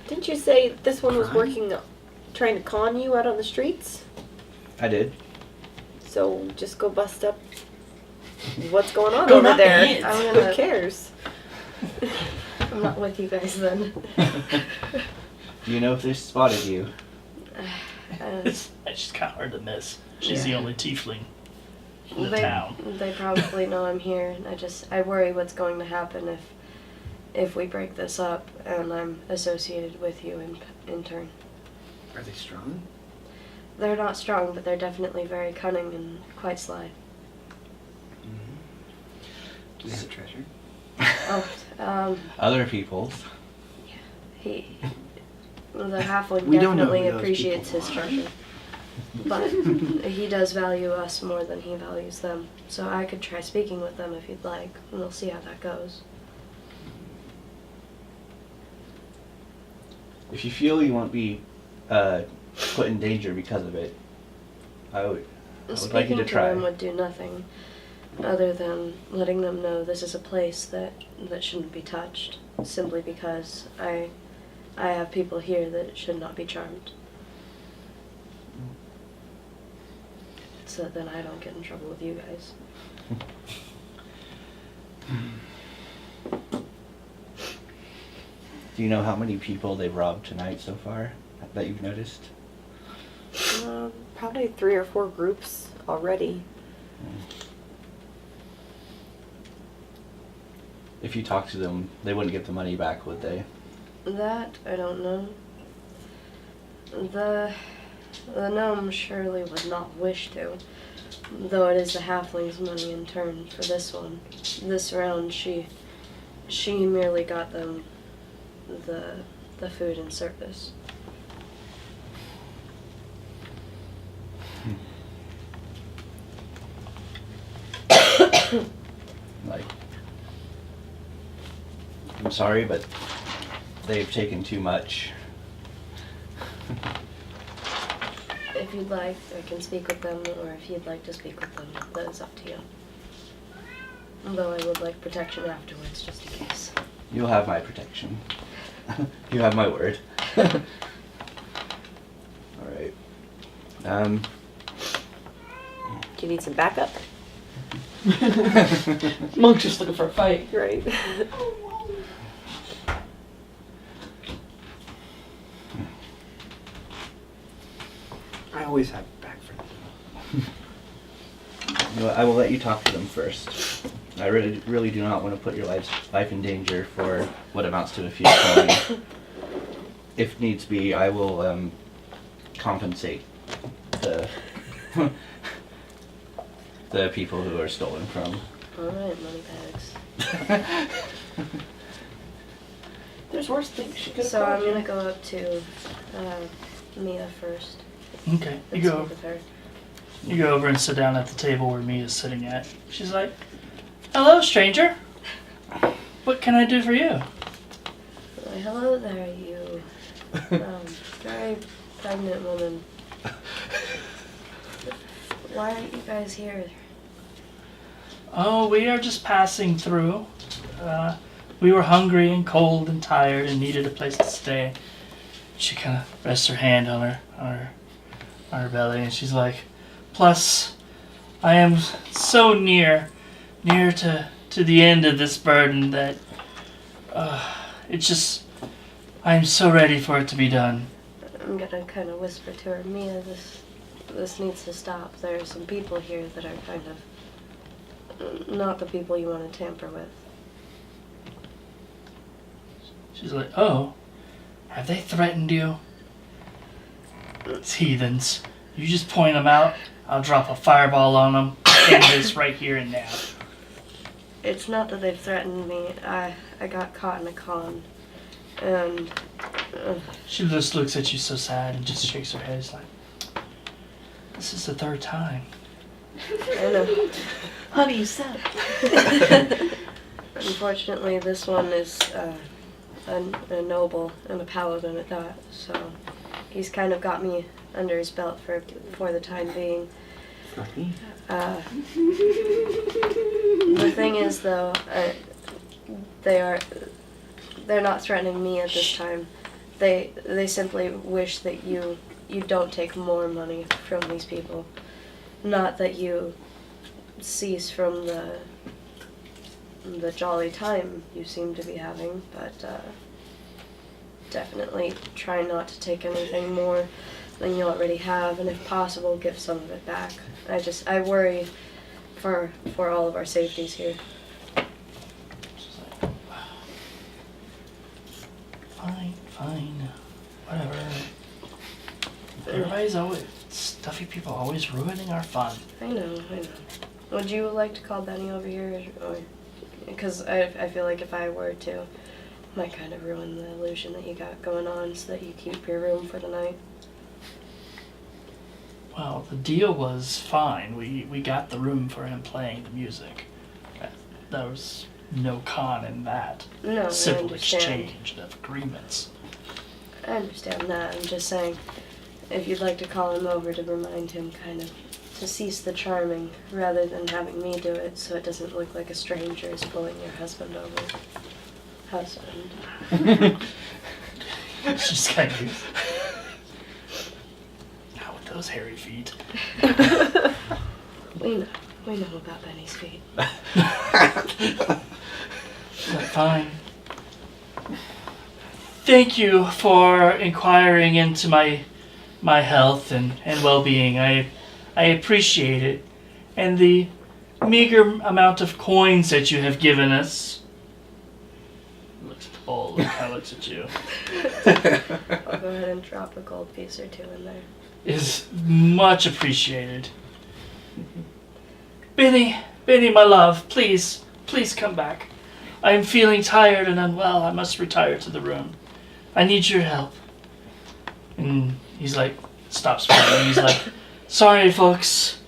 Didn't you say this one was working, trying to con you out on the streets? I did. So just go bust up what's going on Go over knock the there. heads. I'm Who gonna- cares? I'm not with you guys then. Do you know if they spotted you? It's just kind of hard to miss. She's the Yeah. only tiefling in the They, town. they probably know I'm here, and I worry what's going to happen if we break this up and I'm associated with you in turn. Are they strong? They're not strong, but they're definitely very cunning and quite sly. Do they have treasure? Oh, Other people's. the halfling We don't know definitely who those appreciates people his are. treasure. But he does value us more than he values them. So I could try speaking with them if you'd like, and we'll see how that goes. If you feel you won't be put in danger because of it, I would like you Speaking to to try. them would do nothing other than letting them know this is a place that shouldn't be touched, simply because I have people here that should not be charmed. So then I don't get in trouble with you guys. Do you know how many people they've robbed tonight so far that you've noticed? Probably 3 or 4 groups already. If you talk to them, they wouldn't get the money back, would they? That I don't know. The gnome surely would not wish to, though it is the halfling's money in turn for this one. This round, she merely got them the food and service. Like, I'm sorry, but they've taken too much. If you'd like, I can speak with them, or if you'd like to speak with them, that is up to you. Although I would like protection afterwards, just in case. You'll have my protection. You have my word. Alright. Do you need some backup? Monk's just looking for a fight. Right. I always have back for them. You know what, I will let you talk to them first. I really do not want to put your life in danger for what amounts to a few coin. If needs be, I will compensate the the people who are stolen from. Alright, money bags. There's worse things she could have So I'm called you. gonna go up to Mia first. Okay, you and go. speak with her. You go over and sit down at the table where Mia's sitting at. She's like, "Hello, stranger. What can I do for you?" Well, hello there, you very pregnant woman. Why aren't you guys here? "Oh, we are just passing through. We were hungry and cold and tired and needed a place to stay." She kind of rests her hand on her belly, and she's like, "Plus, I am so near to the end of this burden that it's just, I am so ready for it to be done." I'm gonna kind of whisper to her, Mia, this needs to stop. There are some people here that are kind of not the people you want to tamper with. She's like, "Oh, have they threatened you? It's heathens. You just point them out. I'll drop a fireball on them. End this right here and now." It's not that they've threatened me. I got caught in a con, and She just looks at you so sad and just shakes her head. It's like, "This is the third time." I know. Honey, you said. Unfortunately, this one is a noble and a paladin at that, so he's kind of got me under his belt for the time being. The thing is, though, they're not threatening me at this time. They simply wish that you don't take more money from these people. Not that you cease from the jolly time you seem to be having, but definitely try not to take anything more than you already have, and if possible, give some of it back. I worry for all of our safeties here. She's like, Fine, whatever. Everybody's always, stuffy people always ruining our fun. I know. Would you like to call Benny over here? Because I feel like if I were to, it might kind of ruin the illusion that you got going on so that you keep your room for the night. Well, the deal was fine. We got the room for him playing the music. There was no con in that. No, I Simple understand. exchange of agreements. I understand that. I'm just saying, if you'd like to call him over to remind him kind of to cease the charming rather than having me do it so it doesn't look like a stranger is pulling your husband over. Husband. She's kind of... Not with those hairy feet. We know about Benny's feet. But fine. Thank you for inquiring into my health and well-being. I appreciate it. And the meager amount of coins that you have given us. Looks at the bowl and kind of looks at you. I'll go ahead and drop a gold piece or two in there. Is much appreciated. Benny, my love, please come back. I am feeling tired and unwell. I must retire to the room. I need your help. And he's like, stops playing. He's like, "Sorry, folks.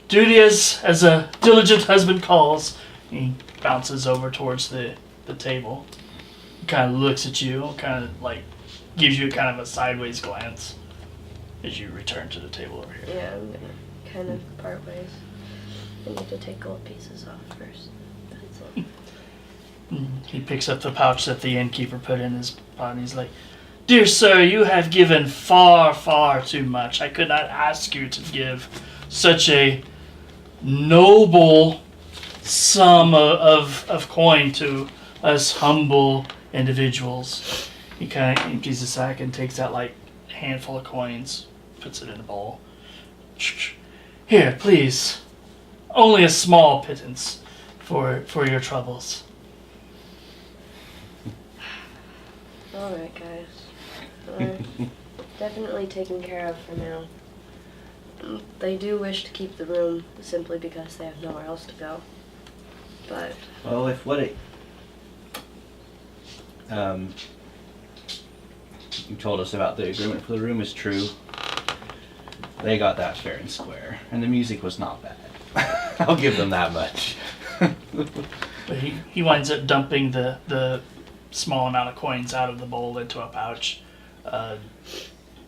Duty as a diligent husband calls." He bounces over towards the table. He kind of looks at you, kind of like gives you kind of a sideways glance as you return to the table over here. Yeah, I'm gonna kind of part ways. I need to take gold pieces off first. That's all. He picks up the pouch that the innkeeper put in his pot and he's like, "Dear sir, you have given far, far too much. I could not ask you to give such a noble sum of coin to us humble individuals." He kind of empties the sack and takes out like a handful of coins, puts it in a bowl. "Here, please. Only a small pittance for your troubles." Alright, guys. We're definitely taken care of for now. They do wish to keep the room simply because they have nowhere else to go. But Well, if what it you told us about the agreement for the room is true, they got that fair and square, and the music was not bad. I'll give them that much. But he winds up dumping the small amount of coins out of the bowl into a pouch.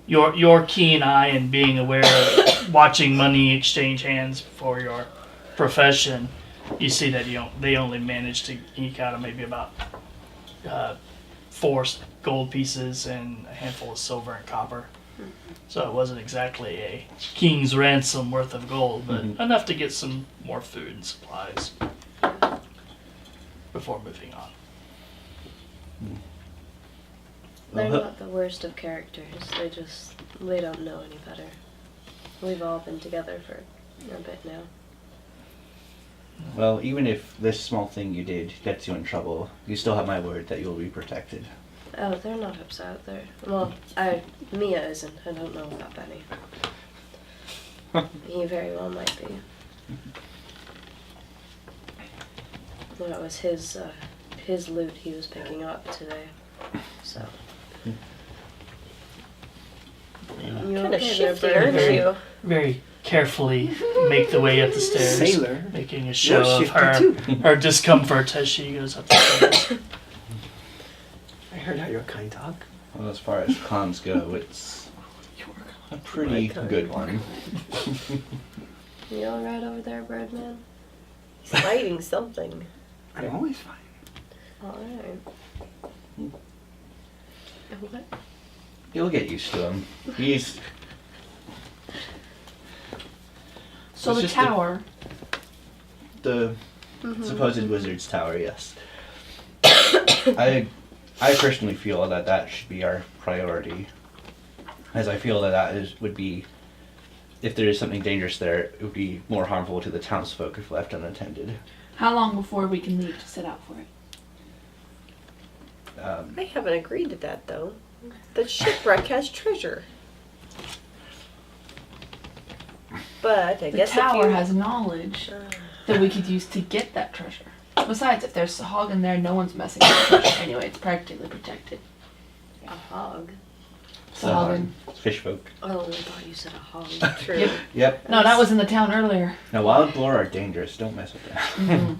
Your keen eye and being aware of watching money exchange hands for your profession, you see that they only managed to eke out maybe about 4 gold pieces and a handful of silver and copper. So it wasn't exactly a king's ransom worth of gold, but enough to get some more food and supplies before moving on. They're not the worst of characters. They don't know any better. We've all been together for a bit now. Well, even if this small thing you did gets you in trouble, you still have my word that you'll be protected. Oh, they're not upset. Well, Mia isn't. I don't know about Benny. He very well might be. Well, that was his loot he was picking up today. So. You Kind of okay there, shifty, Brandon? aren't Very- you? Very carefully make the way up the stairs, Sailor. making a show You're of her shifty her discomfort as she goes up the stairs. I heard how your kind talk. Well, as far as cons go, it's a pretty good one. You alright over there, Birdman? He's fighting something. I'm always fine. Alright. What? You'll get used to him. He's So It's the just tower. the supposed wizard's tower, yes. I personally feel that should be our priority, as I feel that would be, if there is something dangerous there, it would be more harmful to the townsfolk if left unattended. How long before we can leave to set out for it? I haven't agreed to that, though. The shipwreck has treasure. But I The guess tower if you... has knowledge that we could use to get that treasure. Besides, if there's a hog in there, no one's messing with the treasure anyway. It's practically protected. A hog? Sahagin. Fish folk. Oh, I thought you said a hog. True. Yep. Yep. No, that was in the town earlier. Now, wild boar are dangerous. Don't mess with them.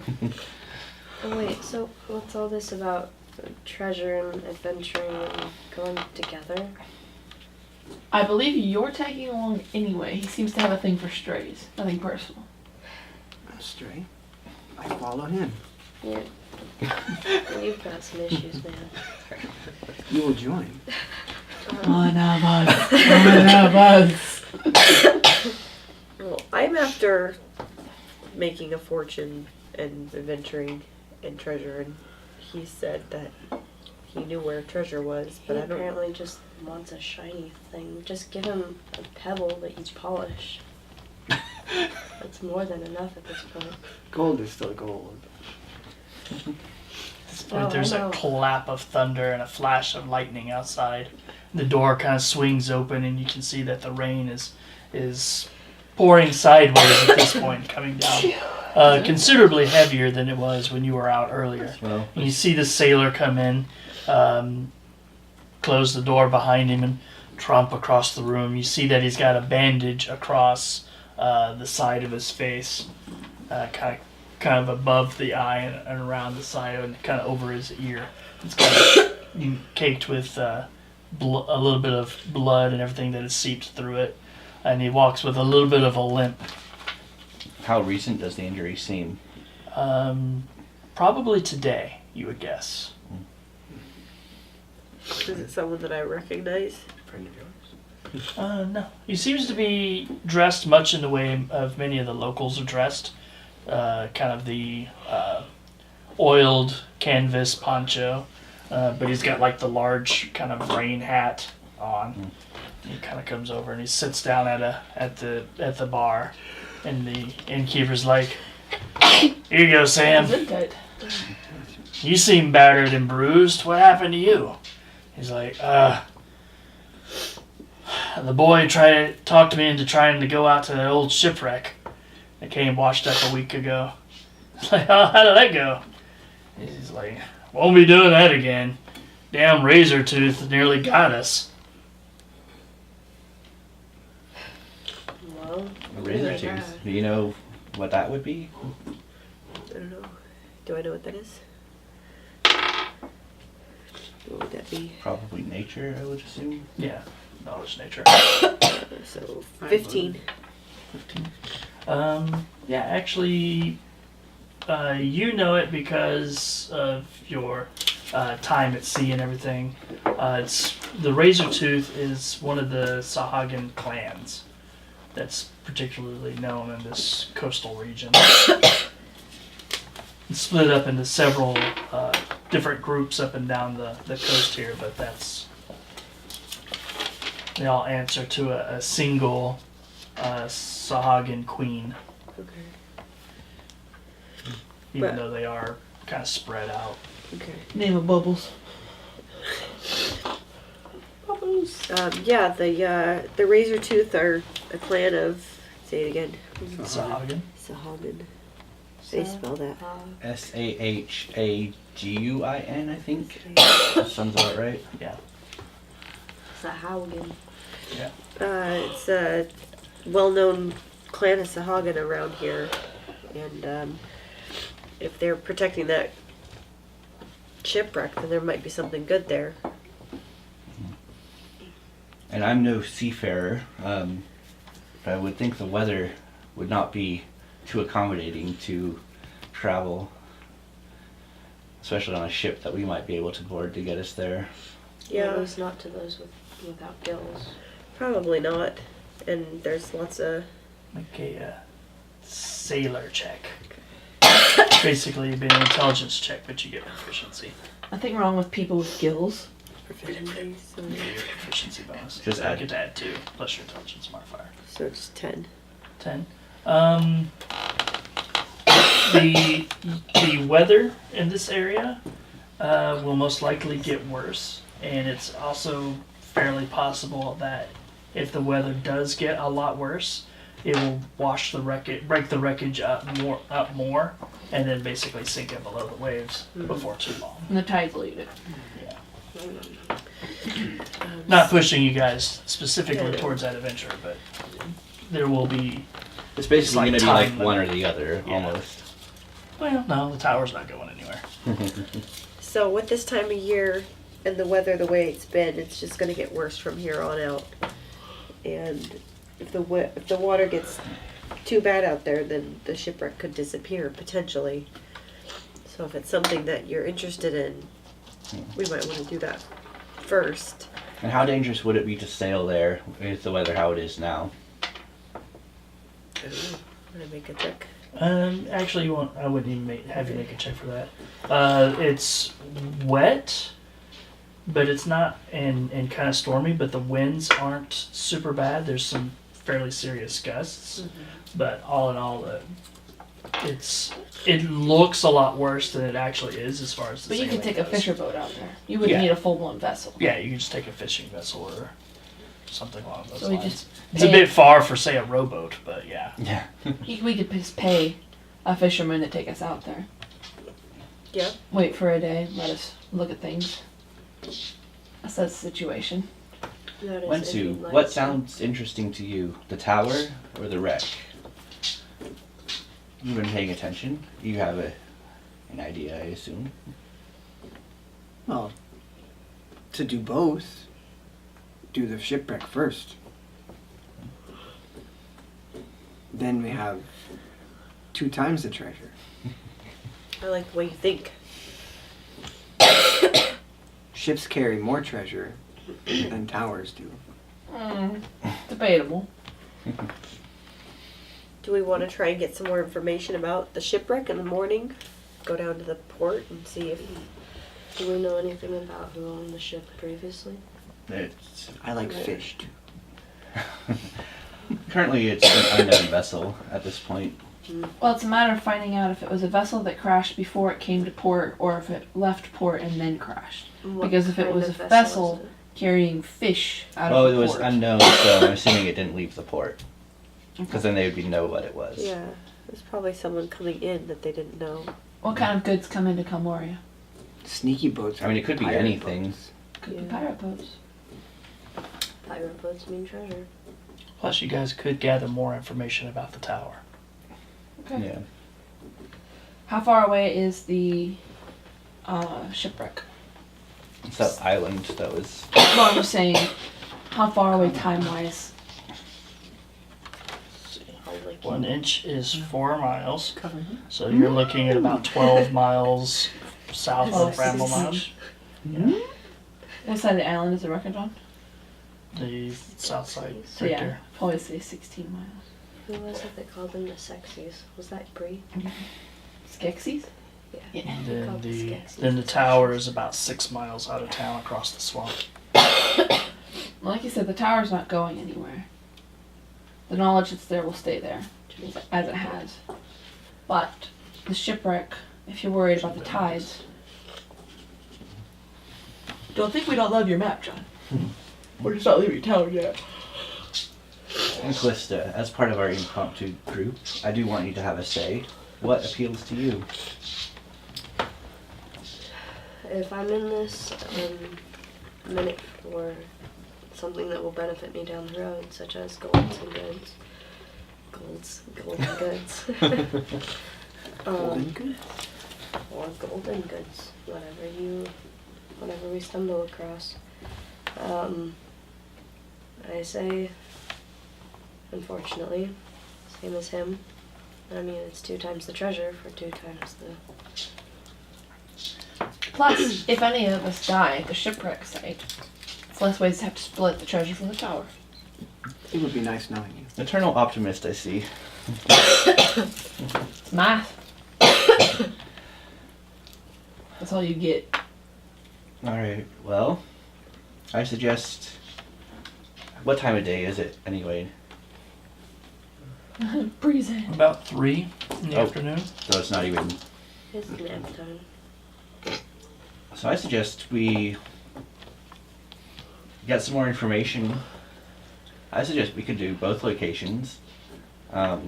Oh, wait, so what's all this about treasure and adventuring and going together? I believe you're tagging along anyway. He seems to have a thing for strays. Nothing personal. Stray. I follow him. Yeah. You've got some issues, man. You will join. One of us. One of us. Well, I'm after making a fortune and adventuring and treasure, and he said that he knew where treasure was, He but I don't know. apparently just wants a shiny thing. Just give him a pebble that you polish. That's more than enough at this point. Gold is still gold. At this point, Oh, there's I a know. clap of thunder and a flash of lightning outside. The door kind of swings open, and you can see that the rain is pouring sideways at this point, coming down considerably heavier than it was when you were out earlier. Well, And you see the sailor come in, close the door behind him, and tromp across the room. You see that he's got a bandage across the side of his face, kind of above the eye and around the side and kind of over his ear. It's kind of caked with a little bit of blood and everything that has seeped through it. And he walks with a little bit of a limp. how recent does the injury seem? Probably today, you would guess. Is it someone that I recognize? Friend of yours. No. He seems to be dressed much in the way of many of the locals are dressed. Kind of the oiled canvas poncho. But he's got like the large kind of rain hat on. He kind of comes over and he sits down at the bar. And the innkeeper's like, "Here you go, Sam. Good. You seem battered and bruised. What happened to you?" He's like, the boy talked me into trying to go out to the old shipwreck that came washed up a week ago. It's like, "Oh, how did that go?" He's like, "Won't be doing that again. Damn razor tooth nearly got us." Razor my tooth. God. Do you know what that would be? I don't know. Do I know what that is? What would that be? Probably nature, I would assume. Yeah, knowledge nature. So 15. 15. Yeah, actually, you know it because of your time at sea and everything. It's the Razor Tooth is one of the Sahagan clans that's particularly known in this coastal region. It's split up into several different groups up and down the coast here, but they all answer to a single Sahagan queen, Okay. even But- though they are kind of spread out. Okay. Name of Bubbles. Yeah, the Razor Tooth are a clan of. Say it again. Sahagan. Sahagan. They spell that. Sahaguin, I think. That sounds about right. Yeah. Sahagan. It's a well-known clan of Sahagan around here, and if they're protecting that shipwreck, then there might be something good there. And I'm no seafarer, but I would think the weather would not be too accommodating to travel, especially on a ship that we might be able to board to get us there. Yeah, At least not to those without gills. probably not. And there's lots of. Make a sailor check. Basically, it'd be an intelligence check, but you get proficiency. Nothing wrong with people with gills. Proficiency, You get your proficiency bonus. Just I add- get to add 2 plus your intelligence modifier. so it's 10. 10. The weather in this area will most likely get worse, and it's also fairly possible that if the weather does get a lot worse, it will wash the wreckage, break the wreckage up more, and then basically sink it below the waves before too long. And the tides will eat it. Not pushing you guys specifically Yeah. towards that adventure, but there will be. It's basically It's like going to be like time one or limit. the other, Yeah. almost. Well, no, the tower's not going anywhere. So with this time of year and the weather the way it's been, it's just going to get worse from here on out. And if the water gets too bad out there, then the shipwreck could disappear potentially. So if it's something that you're interested in, we might want to do that first. And how dangerous would it be to sail there with the weather how it is now? I'm gonna make a check. Actually, you won't. I wouldn't even have you make a check for that. It's wet, but it's not and kind of stormy. But the winds aren't super bad. There's some fairly serious gusts, but all in all, it looks a lot worse than it actually is as far as the But you could sailing take a goes. fisher boat out there. You wouldn't Yeah. need a full-blown vessel. Yeah, you can just take a fishing vessel or something along those So we lines. just It's a bit far for, say, a rowboat, but yeah. Yeah. We could just pay a fisherman to take us out there. Yeah. Wait for a day, let us look at things. Assess the situation. That is Wensu, Indian what lights. sounds interesting to you? The tower or the wreck? You've been paying attention. You have an idea, I assume. Well, to do both, do the shipwreck first. Then we have 2 times the treasure. I like the way you think. Ships carry more treasure than towers do. Debatable. Do we want to try and get some more information about the shipwreck in the morning? Go down to the port and see if. Do we know anything about who owned the ship previously? It's I like fish too. currently it's an unknown vessel at this point. Well, it's a matter of finding out if it was a vessel that crashed before it came to port or if it left port and then crashed. And what Because if it kind was of a vessel is it? carrying fish out Well, of it the was port. unknown, so I'm assuming it didn't leave the port. Because then they would know what it was. Yeah, there's probably someone coming in that they didn't know. What kind of goods come into Calmoria? Sneaky boats. I mean, it could be pirate anything. boats. Could be Yeah. pirate boats. Pirate boats mean treasure. Plus, you guys could gather more information about the tower. Okay. Yeah. How far away is the shipwreck? It's that island that was. Well, I'm just saying, how far away time-wise? I'll like 1 inch is 4 miles. Cover. So you're looking at about 12 miles south of Oh, Bramblemarsh. What side of the island is the wreckage on? The south side, So right yeah, there. probably say 16 miles. Who was it that called them the sexies? Was that Brie? Skeksis? Yeah. Yeah. And They then called the Skeksis then the tower is about 6 miles out of town across the swamp. Like you said, the tower's not going anywhere. The knowledge that's there will stay there, as it has. But the shipwreck, if you're worried about the tides, don't think we don't love your map, John. We're just not leaving town yet. And Callista, as part of our impromptu group, I do want you to have a say. What appeals to you? If I'm in this, I'm in it for something that will benefit me down the road, such as golds and goods. Golden goods. Golden good. Or golden goods, whatever we stumble across. I say, unfortunately, same as him. I mean, it's 2 times the treasure for 2 times the... Plus, if any of us die at the shipwreck site, it's less ways to have to split the treasure from the tower. It would be nice knowing you. Eternal optimist, I see. It's math. That's all you get. Alright, well, I suggest. What time of day is it anyway? Breeze in. About 3 in the Oh. afternoon. So it's not even. It's nap time. So I suggest we get some more information. I suggest we could do both locations. As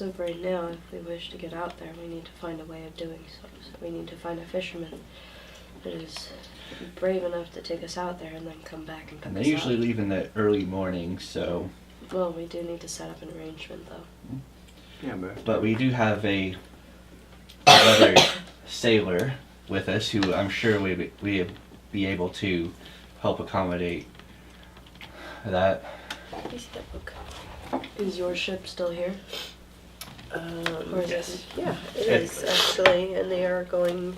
of right now, if we wish to get out there, we need to find a way of doing so. So we need to find a fisherman that is brave enough to take us out there and then come back and pick And us they usually up. leave in the early morning, so. Well, we do need to set up an arrangement, though. Yeah, but But we do have another sailor with us who I'm sure we be able to help accommodate that. Let me see that book. Is your ship still here? Or is Yes. it? Yeah, it is actually, and they are going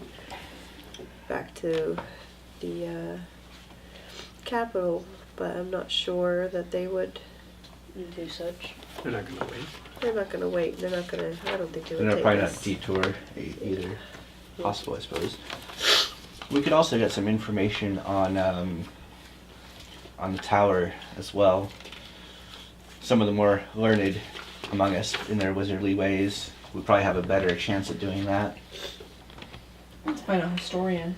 back to the capital, but I'm not sure that they would. Do such. they're not gonna wait. They're not gonna wait. They're not gonna. I don't think they would And they're take probably not us. detour either. Possible, I suppose. We could also get some information on the tower as well. Some of the more learned among us in their wizardly ways would probably have a better chance at doing that. Let's find a historian.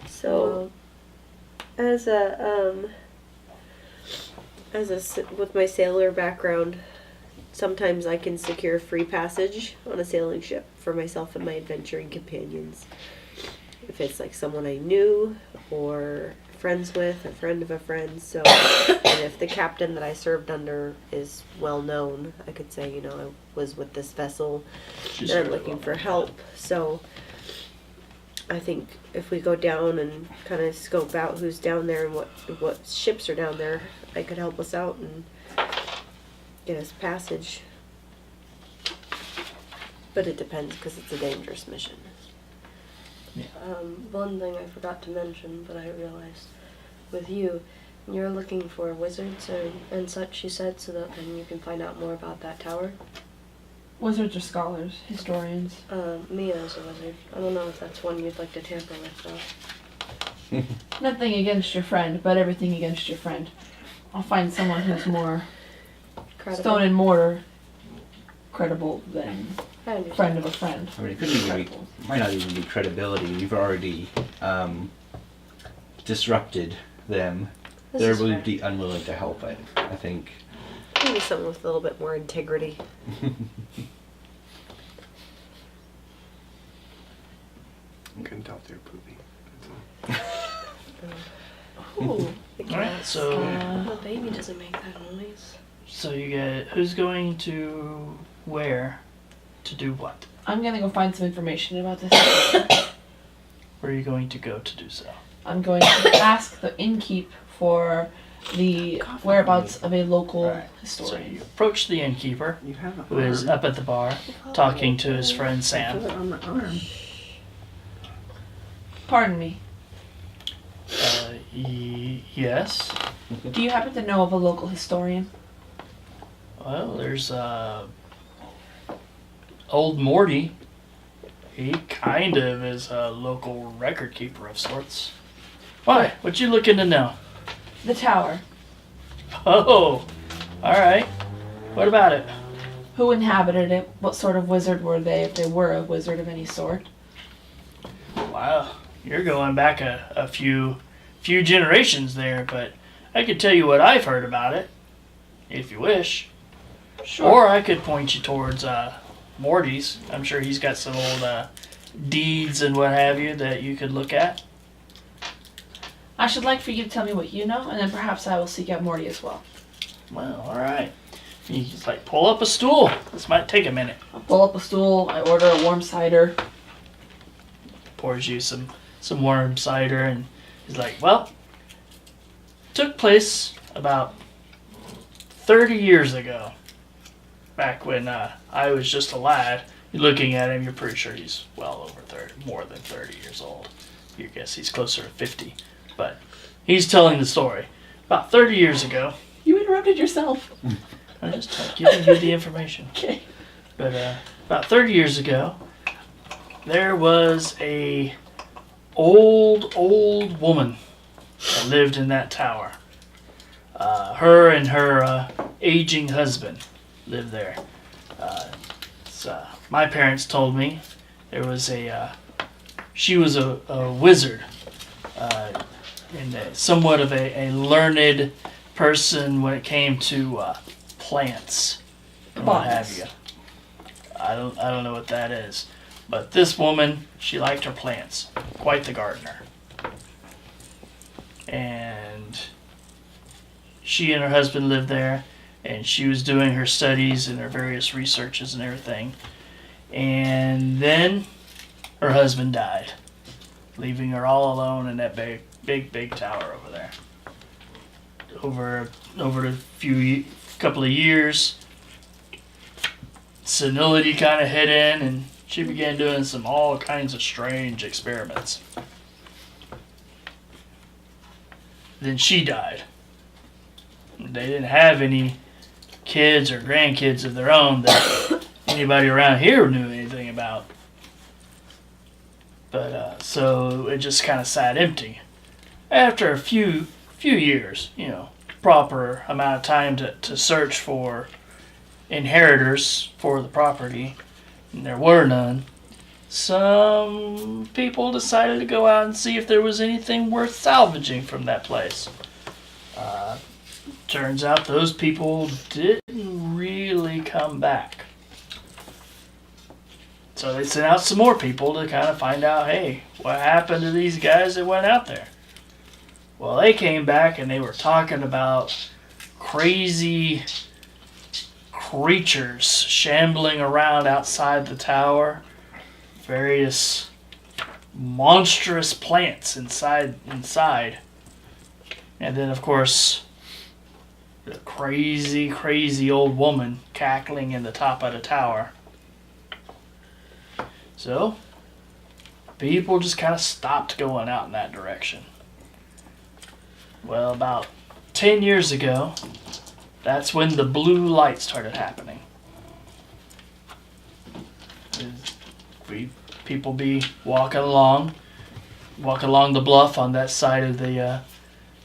So, as with my sailor background, sometimes I can secure free passage on a sailing ship for myself and my adventuring companions. If it's like someone I knew or friends with, a friend of a friend. So, and if the captain that I served under is well known, I could say, you know, I was with this vessel She's and I'm fairly looking well for known. help. So, I think if we go down and kind of scope out who's down there and what ships are down there, I could help us out and get us passage. But it depends because it's a dangerous mission. One thing I forgot to mention, but I realized with you, you're looking for wizards and such, you said, so that then you can find out more about that tower. Wizards or scholars, historians. Me as a wizard. I don't know if that's one you'd like to tamper with, though. Nothing against your friend, but everything against your friend. I'll find someone who's more Credible. stone and mortar credible than I understand. friend of a friend. I mean, it couldn't even be, Credible. might not even be credibility. We've already disrupted them. This They're is really fair. unwilling to help, I think. Maybe someone with a little bit more integrity. I couldn't tell if they were pooping. That's all. Ooh. I All right. So The baby doesn't make that noise. you get who's going to where to do what? I'm gonna go find some information about this. Where are you going to go to do so? I'm going to ask the innkeep for the whereabouts of a local Right. So historian. you approach the innkeeper, You have a who is up at the bar, talking to his friend Sam. Feel it on my arm. Pardon me. Yes. Do you happen to know of a local historian? Well, there's old Morty. He kind of is a local record keeper of sorts. Why? What you looking to know? The tower. Oh, all right. What about it? Who inhabited it? What sort of wizard were they, if they were a wizard of any sort? Wow, you're going back a few generations there, but I could tell you what I've heard about it, if you wish. Sure. Or I could point you towards Morty's. I'm sure he's got some old deeds and what have you that you could look at. I should like for you to tell me what you know, and then perhaps I will seek out Morty as well. Well, all right. He's like, pull up a stool. This might take a minute. I'll pull up a stool, I order a warm cider. Pours you some warm cider, and he's like, well, took place about 30 years ago. Back when I was just a lad. You're looking at him, you're pretty sure he's well over 30, more than 30 years old. You guess he's closer to 50. But he's telling the story. About 30 years ago, You interrupted yourself. I'm just giving you the information. Okay. But about 30 years ago, there was a old woman that lived in that tower. Her and her aging husband lived there. My parents told me there was she was a wizard, and somewhat of a learned person when it came to plants and what have you. I don't know what that is, but this woman, she liked her plants. Quite the gardener. And she and her husband lived there, and she was doing her studies and her various researches and everything. And then her husband died, leaving her all alone in that big tower over there. Over the couple of years, senility kind of hit in, and she began doing all kinds of strange experiments. Then she died. They didn't have any kids or grandkids of their own that anybody around here knew anything about. But so it just kind of sat empty. After a few years, proper amount of time to search for inheritors for the property, and there were none. Some people decided to go out and see if there was anything worth salvaging from that place. Turns out those people didn't really come back. So they sent out some more people to kind of find out, hey, what happened to these guys that went out there? Well, they came back and they were talking about crazy creatures shambling around outside the tower. Various monstrous plants inside. And then, of course, the crazy old woman cackling in the top of the tower. So, people just kind of stopped going out in that direction. Well, about 10 years ago, that's when the blue light started happening. People be walking along the bluff on that side of the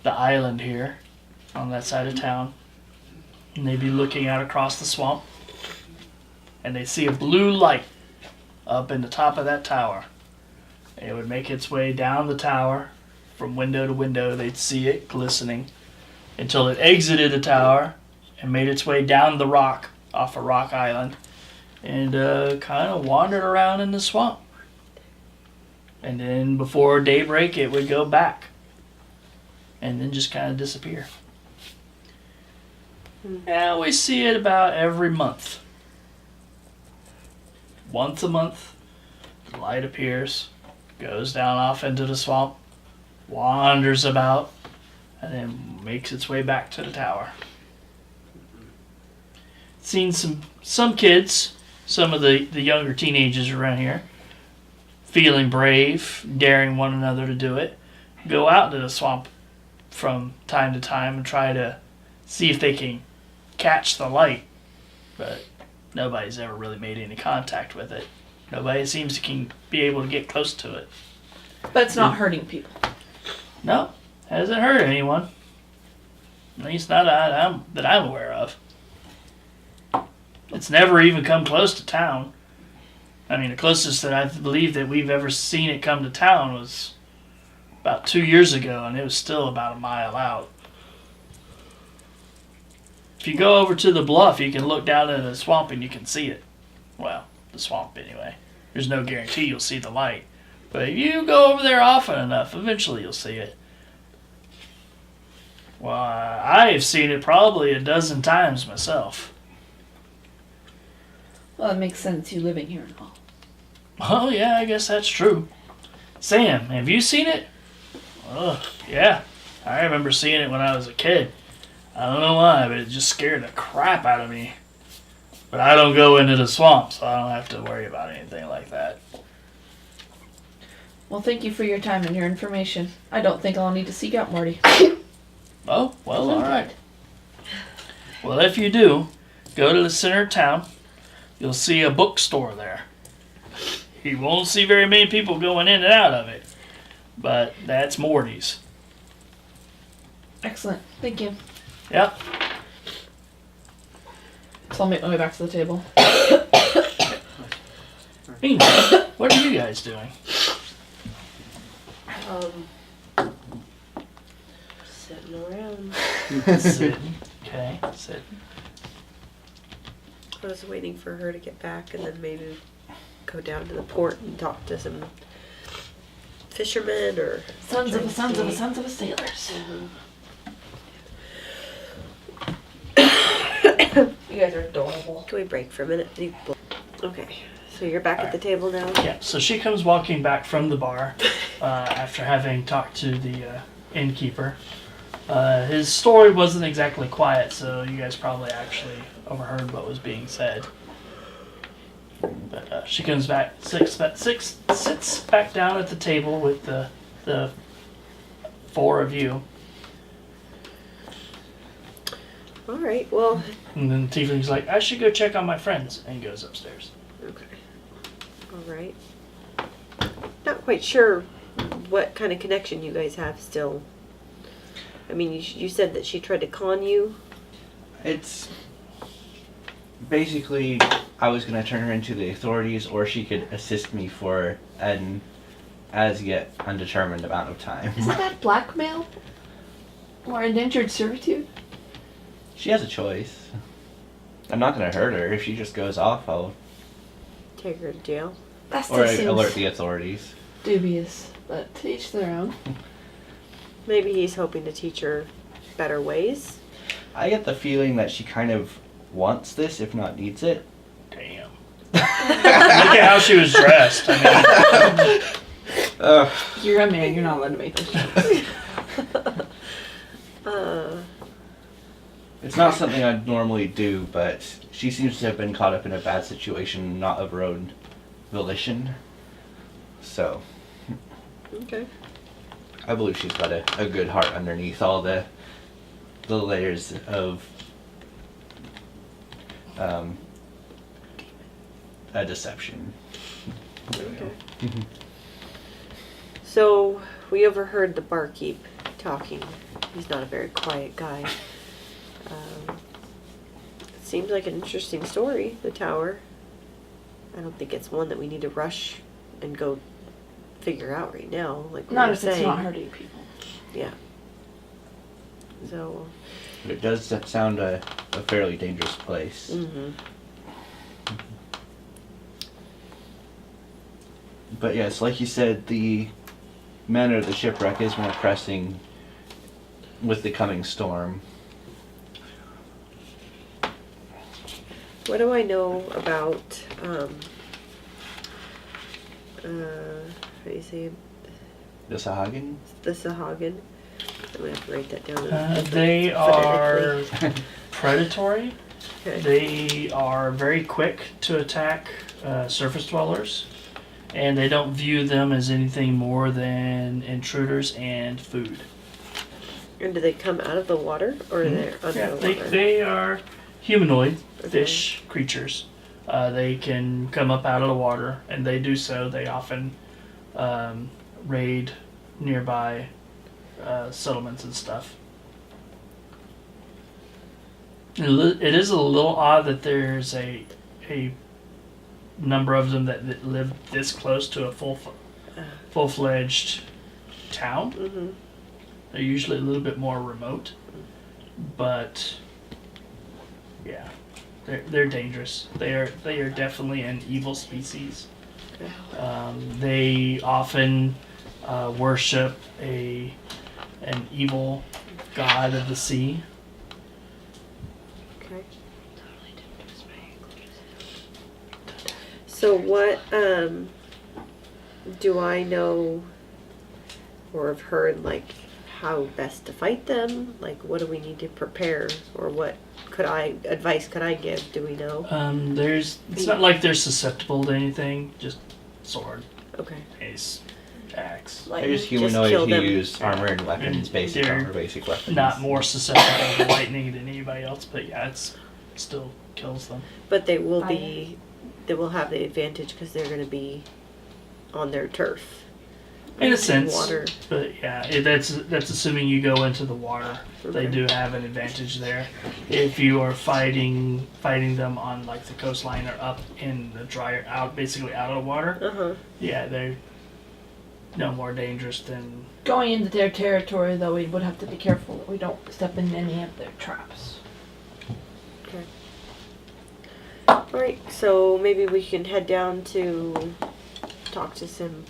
island here, on that side of town, and they'd be looking out across the swamp, and they'd see a blue light up in the top of that tower. It would make its way down the tower from window to window. They'd see it glistening until it exited the tower and made its way down the rock off a rock island and kind of wandered around in the swamp. And then before daybreak, it would go back. and then just kind of disappear. Hmm. And we see it about every month. Once a month, the light appears, goes down off into the swamp, wanders about, and then makes its way back to the tower. Seen some kids, some of the younger teenagers around here, feeling brave, daring one another to do it, go out into the swamp from time to time and try to see if they can catch the light. But nobody's ever really made any contact with it. Nobody seems to can be able to get close to it. But it's not hurting people. No, hasn't hurt anyone. At least not that I'm aware of. It's never even come close to town. I mean, the closest that I believe that we've ever seen it come to town was about 2 years ago, and it was still about a mile out. If you go over to the bluff, you can look down into the swamp and you can see it. Well, the swamp anyway. There's no guarantee you'll see the light. But if you go over there often enough, eventually you'll see it. Well, I've seen it probably a dozen times myself. Well, it makes sense, you living here and all. Oh, yeah, I guess that's true. Sam, have you seen it? Oh, yeah. I remember seeing it when I was a kid. I don't know why, but it just scared the crap out of me. But I don't go into the swamp, so I don't have to worry about anything like that. Well, thank you for your time and your information. I don't think I'll need to seek out Marty. Oh, well, all right. Well, if you do, go to the center of town. You'll see a bookstore there. You won't see very many people going in and out of it, but that's Morty's. Excellent. Thank you. Yep. So I'll make my way back to the table. Meanwhile, what are you guys doing? Sitting around. Sitting. Okay, sitting. I was waiting for her to get back and then maybe go down to the port and talk to some fishermen or Sons of a sailors. You guys are adorable. Can we break for a minute? Okay, so you're back at the table now? Yeah, so she comes walking back from the bar after having talked to the innkeeper. His story wasn't exactly quiet, so you guys probably actually overheard what was being said. But she comes back, sits back down at the table with the four of you. All right, well. And then Tiefling's like, I should go check on my friends, and goes upstairs. Okay. All right. Not quite sure what kind of connection you guys have still. I mean, you said that she tried to con you. It's basically I was going to turn her into the authorities, or she could assist me for an as yet undetermined amount of time. Isn't that blackmail? Or indentured servitude? She has a choice. I'm not going to hurt her. If she just goes off, I'll Take her to jail. That still or seems alert the authorities. dubious, but to each their own. Maybe he's hoping to teach her better ways. I get the feeling that she kind of wants this, if not needs it. Damn. Look at how she was dressed. I mean, You're a man, you're not allowed to make those jokes. It's not something I'd normally do, but she seems to have been caught up in a bad situation, not of her own volition. So, Okay. I believe she's got a good heart underneath all the layers of a deception. Okay. So, we overheard the barkeep talking. He's not a very quiet guy. It seems like an interesting story, the tower. I don't think it's one that we need to rush and go figure out right now. Like we Not were if it's saying. not hurting people. Yeah. So. But it does sound a fairly dangerous place. Mm-hmm. But yes, like you said, the matter of the shipwreck is more pressing with the coming storm. What do I know about, how do you say, The Sahagan? the Sahagan? I'm gonna have to write that down. They are phonetically. predatory. Okay. They are very quick to attack surface dwellers, and they don't view them as anything more than intruders and food. And do they come out of the water, or are they under Yeah, the they, water? they are humanoid Okay. fish creatures. They can come up out of the water, and they do so. They often raid nearby settlements and stuff. It is a little odd that there's a number of them that live this close to a full-fledged town. Mm-hmm. They're usually a little bit more remote, but yeah, they're dangerous. They are definitely an evil species. They often worship an evil god of the sea. Okay. So what do I know or have heard, like, how best to fight them? Like, what do we need to prepare, or what advice could I give? Do we know? It's not like they're susceptible to anything. Just sword, Okay. mace, axe. They're just Just humanoid kill who them. use armor and weapons, And basic they're armor, basic weapons. Not more susceptible to lightning than anybody else, but yeah, it still kills them. But they will they will have the advantage because they're going to be on their turf. In a sense, Water. but yeah, that's assuming you go into the water. They Okay. do have an advantage there. If you are fighting them on like the coastline or up in the drier, basically out of the water, Uh-huh. yeah, they're no more dangerous than. Going into their territory, though, we would have to be careful that we don't step in any of their traps. Okay. Alright, so maybe we can head down to talk to some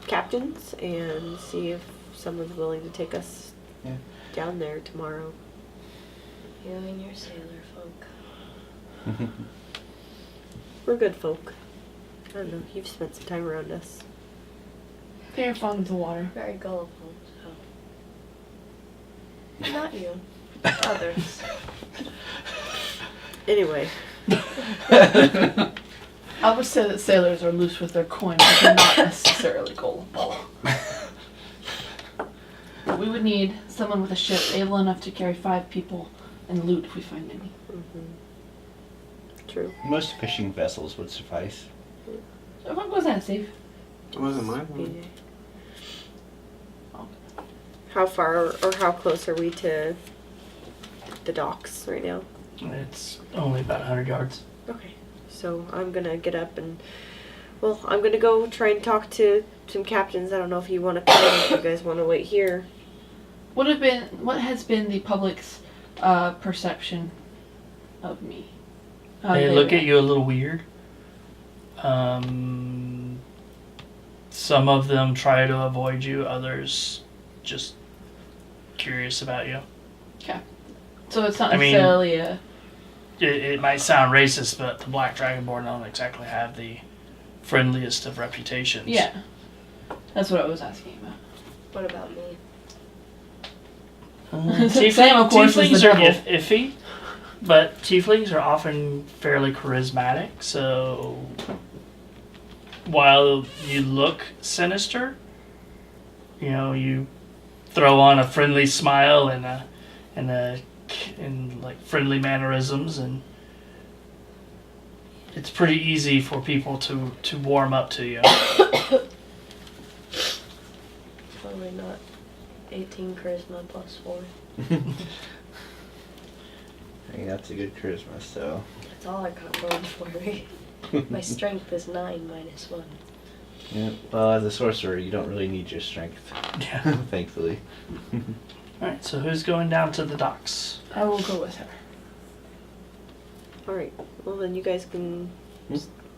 captains and see if someone's willing to take us Yeah. down there tomorrow. You and your sailor folk. We're good folk. I don't know, you've spent some time around us. They're fond of the water. Very gullible, so. Not you. Others. Anyway, I would say that sailors are loose with their coin, but they're not necessarily gullible. We would need someone with a ship able enough to carry 5 people and loot if we find any. true. Most fishing vessels would suffice. So what was that, Steve? It wasn't mine. BJ. How far or how close are we to the docks right now? It's only about 100 yards. Okay, so I'm gonna get up and, well, I'm gonna go try and talk to some captains. I don't know if you want to come, if you guys want to wait here. What has been the public's perception of me? How They do look at react? you a little weird. Some of them try to avoid you, others just curious about you. So it's not I mean- necessarily a... It might sound racist, but the Black Dragonborn don't exactly have the friendliest of reputations. Yeah. That's what I was asking about. What about me? Sam, of course, is Tieflings the are devil. iffy, but tieflings are often fairly charismatic, so while you look sinister, you throw on a friendly smile and like friendly mannerisms, and it's pretty easy for people to warm up to you. Probably not 18 charisma plus 4. I mean, that's a good charisma, so. That's all I got going for me. My strength is 9 minus 1. Yeah, well, as a sorcerer, you don't really need your strength, Yeah. thankfully. Alright, so who's going down to the docks? I will go with her. Alright, well then you guys can,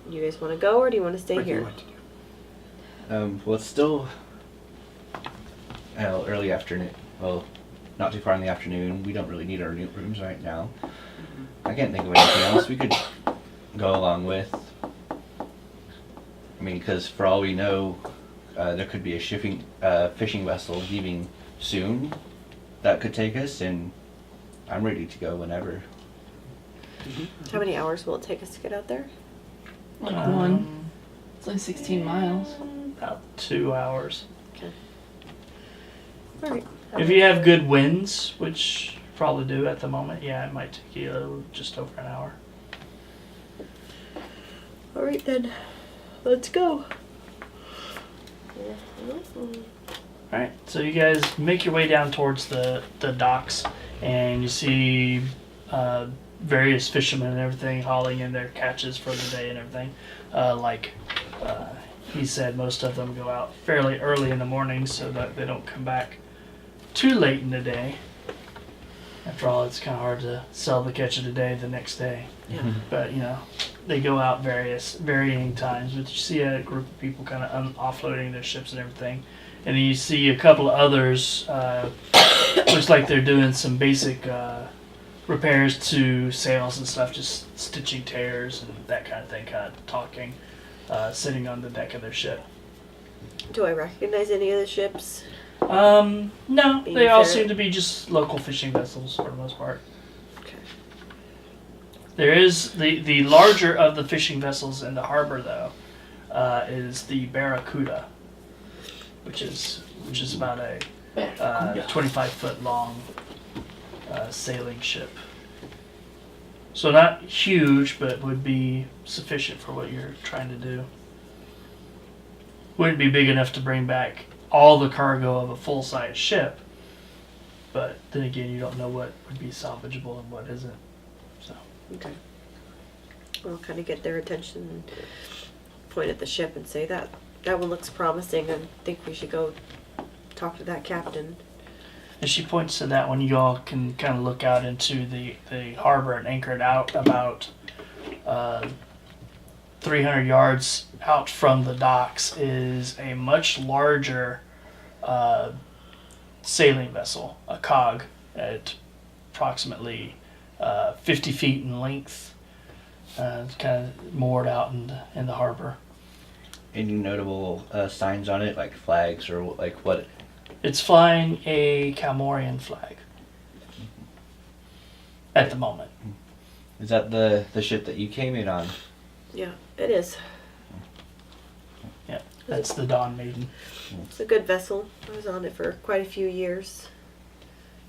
you guys want to go or do you want to stay What do you here? want to do? Well, it's still early afternoon. Well, not too far in the afternoon. We don't really need our new rooms right now. I can't think of anything else we could go along with. I mean, because for all we know, there could be a fishing vessel leaving soon that could take us, and I'm ready to go whenever. How many hours will it take us to get out there? Like one. It's like 16 miles. About 2 hours. All right. If you have good winds, which you probably do at the moment, yeah, it might take you just over an hour. All right then, let's go. Alright, so you guys make your way down towards the docks, and you see various fishermen and everything hauling in their catches for the day and everything. He said most of them go out fairly early in the morning so that they don't come back too late in the day. After all, it's kind of hard to sell the catch of the day the next day. Yeah. But, they go out varying times. But you see a group of people kind of offloading their ships and everything. And then you see a couple of others, looks like they're doing some basic repairs to sails and stuff, just stitching tears and that kind of thing, kind of talking, sitting on the deck of their ship. Do I recognize any of the ships? No, Being they all fair. seem to be just local fishing vessels for the most part. Okay. There is the larger of the fishing vessels in the harbor, though, is the Barracuda, which is about a 25-foot long sailing ship. So not huge, but would be sufficient for what you're trying to do. Wouldn't be big enough to bring back all the cargo of a full-size ship, but then again, you don't know what would be salvageable and what isn't. So. Okay. I'll kind of get their attention and point at the ship and say that one looks promising. I think we should go talk to that captain. As she points to that one, you all can kind of look out into the harbor and anchored out about 300 yards out from the docks is a much larger sailing vessel, a cog, at approximately 50 feet in length, kind of moored out in the harbor. Any notable signs on it, like flags or like what? It's flying a Calmorian flag at the moment. Is that the ship that you came in on? Yeah, it is. Yeah, that's the Dawn Maiden. It's a good vessel. I was on it for quite a few years.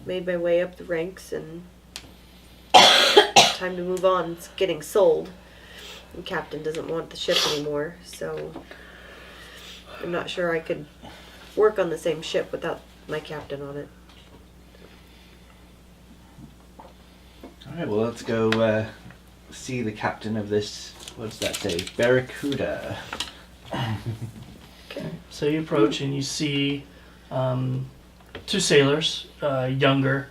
Made my way up the ranks, and time to move on. It's getting sold. The captain doesn't want the ship anymore, so I'm not sure I could work on the same ship without my captain on it. All right, well, let's go see the captain of this. What does that say? Barracuda. Okay. So you approach and you see two sailors, younger,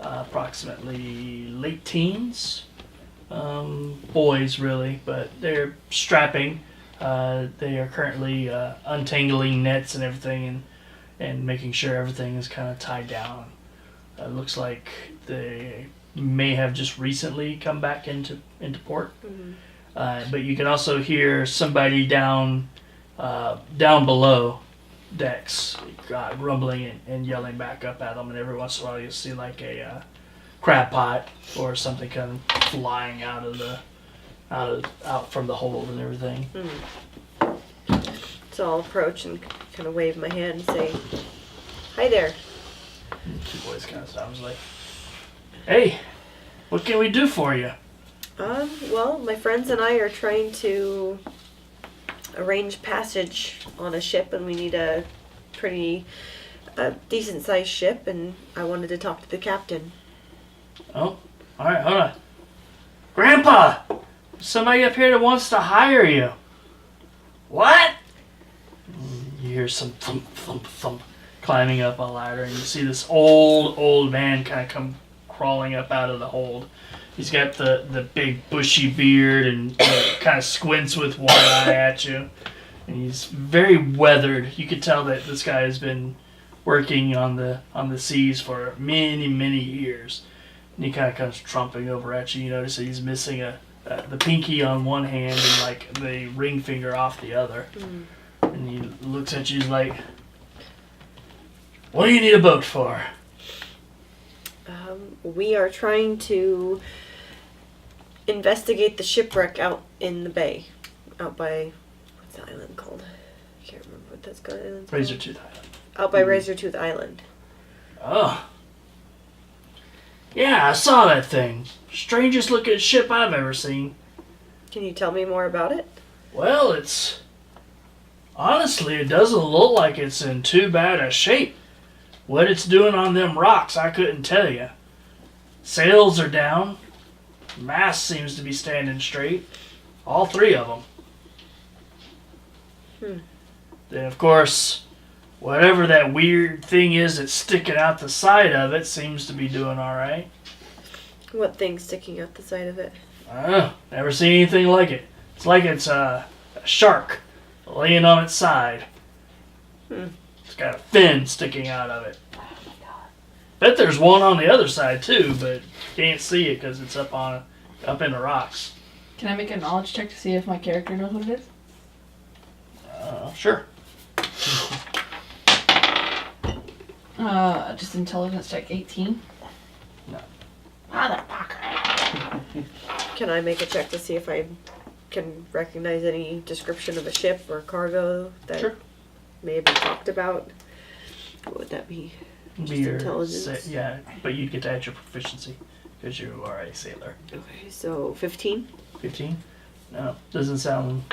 approximately late teens, boys really, but they're strapping. They are currently untangling nets and everything and making sure everything is kind of tied down. It looks like they may have just recently come back into port. Mm-hmm. But you can also hear somebody down below decks rumbling and yelling back up at them, and every once in a while you'll see like a crab pot or something kind of flying out from the hold and everything. So I'll approach and kind of wave my hand and say, "Hi there." And two boys kind of stop. I was like, "Hey, what can we do for you?" Well, my friends and I are trying to arrange passage on a ship, and we need a pretty decent sized ship, and I wanted to talk to the captain. Oh, all right, hold on. Grandpa, somebody up here that wants to hire you. What? You hear some thump, thump, thump climbing up a ladder, and you see this old man kind of come crawling up out of the hold. He's got the big bushy beard and kind of squints with one eye at you. And he's very weathered. You could tell that this guy has been working on the seas for many, many years. And he kind of comes trumping over at you. You notice that he's missing the pinky on one hand and like the ring finger off the other. And he looks at you like, "What do you need a boat for?" We are trying to investigate the shipwreck out in the bay. Out by, what's the island called? I can't remember what that's called. Razor Tooth Island. Out by Razor Tooth Island. Oh. Yeah, I saw that thing. Strangest looking ship I've ever seen. Can you tell me more about it? Well, it's... Honestly, it doesn't look like it's in too bad a shape. What it's doing on them rocks, I couldn't tell you. Sails are down. Mast seems to be standing straight. All three of them. Then, of course, whatever that weird thing is that's sticking out the side of it seems to be doing all right. What thing's sticking out the side of it? I don't know. Never seen anything like it. It's like it's a shark laying on its side. It's got a fin sticking out of it. Bet there's one on the other side too, but can't see it because it's up in the rocks. Can I make a knowledge check to see if my character knows what it is? Sure. Just intelligence check 18. No. Motherfucker. Can I make a check to see if I can recognize any description of a ship or cargo that Sure. may have been talked about? What would that be? Just intelligence? Yeah, but you get to add your proficiency because you are a sailor. Okay, so 15? 15? No, doesn't sound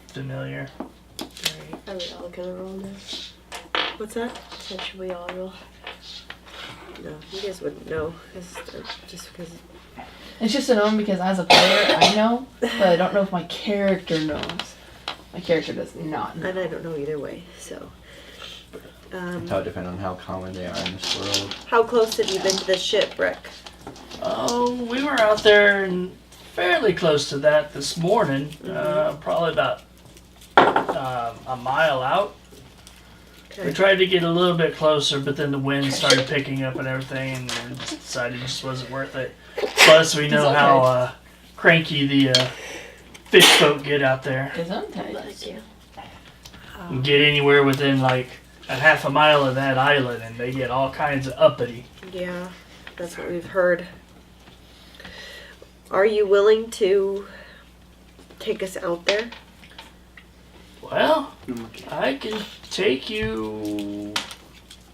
familiar. Alright. Are we all gonna roll now? What's that? So should we all roll? No, you guys wouldn't know. Just because. It's just a known because as a player I know, but I don't know if my character knows. My character does not know. And I don't know either way, so. It all depends on how common they are in this world. How close have you been to the shipwreck? Oh, we were out there and fairly close to that this morning. Probably about a mile out. Okay. We tried to get a little bit closer, but then the wind started picking up and everything, and we decided it just wasn't worth it. Plus, we know okay. how cranky the fish folk get out there. Gesundheit. Bless you. You get anywhere within like a half a mile of that island, and they get all kinds of uppity. Yeah, that's what we've heard. Are you willing to take us out there? Well, I can take you.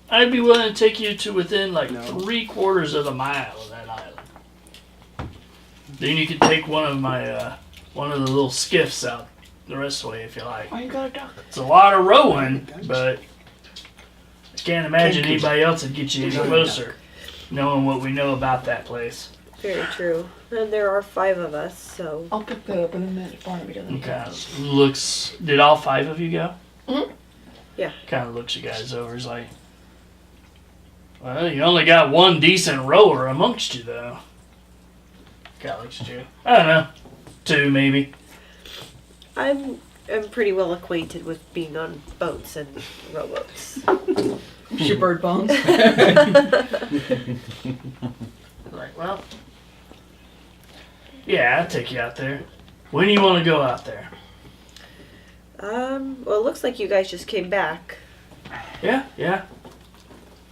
I'd be willing to take you to within like 3/4 of the mile of that island. Then you can take one of the little skiffs out the rest of the way if you like. Why you got a duck? It's a lot of rowing, but I can't imagine anybody else would get you any closer, knowing what we know about that place. Very true. And there are 5 of us, so. I'll pick that up in a minute. Barnaby doesn't. Kind of looks. Did all 5 of you go? Yeah. Kind of looks you guys over. He's like, well, you only got one decent rower amongst you, though. Kind of looks at you. I don't know. 2, maybe. I'm pretty well acquainted with being on boats and rowboats. Your bird bones. Like, well, yeah, I'll take you out there. When do you want to go out there? Well, it looks like you guys just came back. Yeah.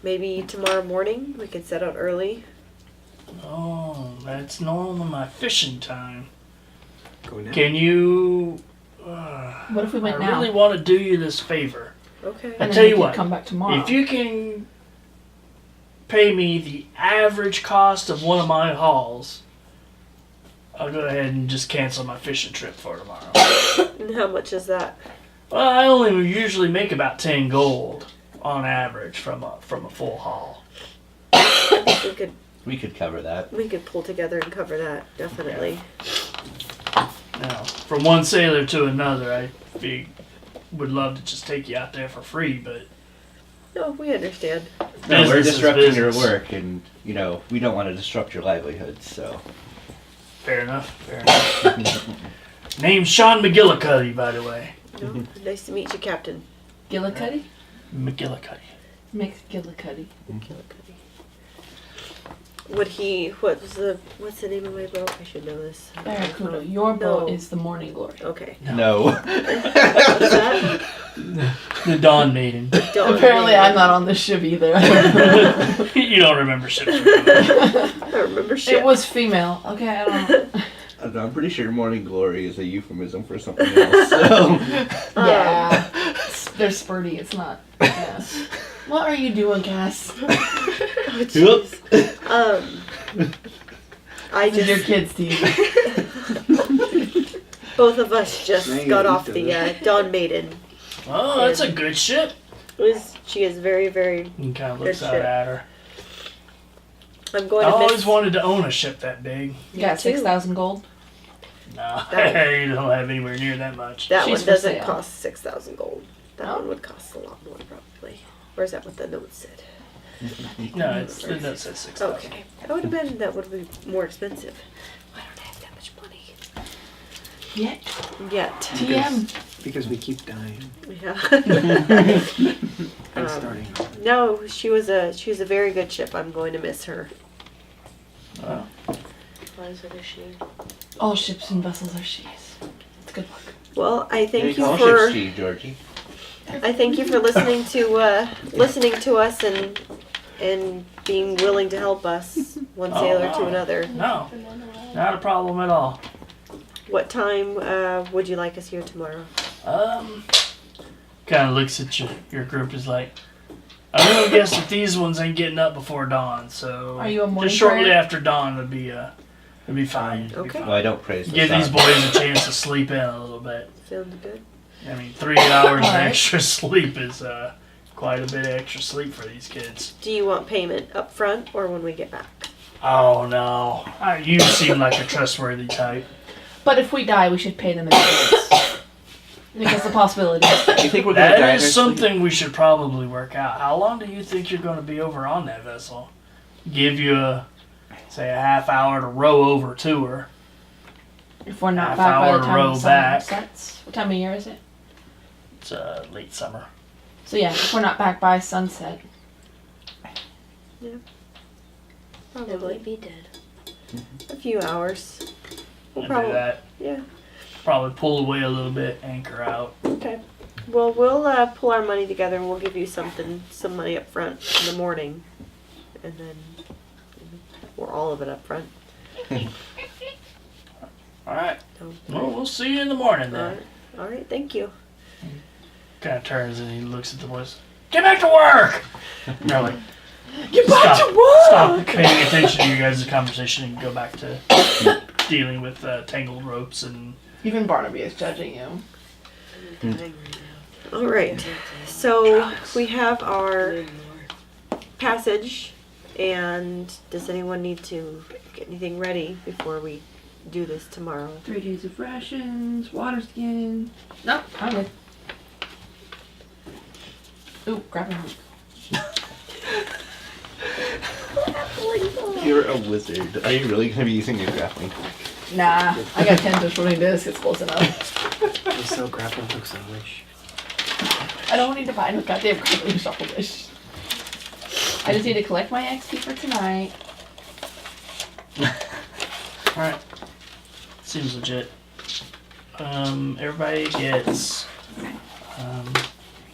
Maybe tomorrow morning we can set out early. Oh, that's normally my fishing time. Go now. Can you... What if we went I now? really want to do you this favor. Okay. And tell then you we what, could come back tomorrow. If you can pay me the average cost of one of my hauls, I'll go ahead and just cancel my fishing trip for tomorrow. And how much is that? Well, I only usually make about 10 gold on average from a full haul. We could We could cover that. pull together and cover that, definitely. Now, from one sailor to another, I would love to just take you out there for free, but No, we understand. No, we're business is disrupting your business. work, and we don't want to disrupt your livelihood. So Fair enough. Name's Sean McGillicuddy, by the way. No? Nice to meet you, Captain. Gillicuddy? McGillicuddy. McGillicuddy. McGillicuddy. Would he? What's the name of my boat? I should know this. Barracuda. Your boat No. is the Morning Glory. Okay. No. What's that? The Dawn Maiden. Don't Apparently, know. I'm not on the ship either. You don't remember ships. I don't remember shit. It was female. Okay, I don't know. I'm pretty sure morning glory is a euphemism for something else. So. Yeah. They're spurty. It's not. Yeah. What are you doing, Cass? Oh, jeez. I This is your just kids' teeth. both of us just Now you got gotta off eat the those. Dawn Maiden. Oh, that's a good ship. She is very, very. He kind of looks Good out ship. at her. I'm going I to always miss. wanted to own a ship that big. You got too. 6,000 gold. No, That- you don't have anywhere near that much. That She's one for doesn't sale. cost 6,000 gold. That No? one would cost a lot more probably. Or is that what the note said? No, it's the note says 6,000. Okay. That would be more expensive. I don't have that much money Yet. yet. TM. Because we keep dying Yeah. and starting over. No, she was a very good ship. I'm going to miss her. Oh. Why is it a she? All ships and vessels are she's. It's good luck. Well, I thank you call for ships Steve, Georgie. I thank you for listening to us and being willing to help us one Oh, sailor no. to another. No, not a problem at all. What time would you like us here tomorrow? Kind of looks at your group is like, I'm gonna guess that these ones ain't getting up before dawn, so Are you a morning just shortly prayer? after dawn would be fine. Okay. Well, I don't praise the Give these sun. boys a chance to sleep in a little bit. Sounds good. I mean, 3 hours of Alright. extra sleep is quite a bit of extra sleep for these kids. Do you want payment up front or when we get back? Oh no, you seem like a trustworthy type. But if we die, we should pay them in advance. Because the possibility. You think we're gonna die? That in is our sleep? something we should probably work out. How long do you think you're going to be over on that vessel? Give you a half hour to row over to her. If we're not Half back by hour the to time row the sun back. sets. What time of year is it? It's late summer. So yeah, if we're not back by sunset. It Probably might be dead. a few hours. We'll And do probably that. yeah. Probably pull away a little bit, anchor out. Okay. Well, we'll pull our money together and we'll give you some money up front in the morning, and then or all of it up front. All right. So, Well, we'll see you in the morning all then. right. All right. Thank you. Kind of turns and he looks at the boys. Get back to work! And they're like, Get back stop, to work! stop paying attention to your guys' conversation and go back to dealing with tangled ropes and. Even Barnaby is judging you. All right. So we have our passage, and does anyone need to get anything ready before we do this tomorrow? 3 days of rations, water skin. No, I'm good. Ooh, grab a hook. You're a wizard. Are you really gonna be using your grappling hook? Nah, I got 10 to 20 discs, it's close enough. They sell grappling hooks on Wish. I don't need to buy no goddamn grappling shuffle dish. I just need to collect my XP for tonight. All right. Seems legit. Everybody gets.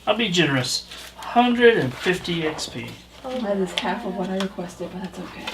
I'll be generous. 150 XP. That is half of what I requested, but that's okay.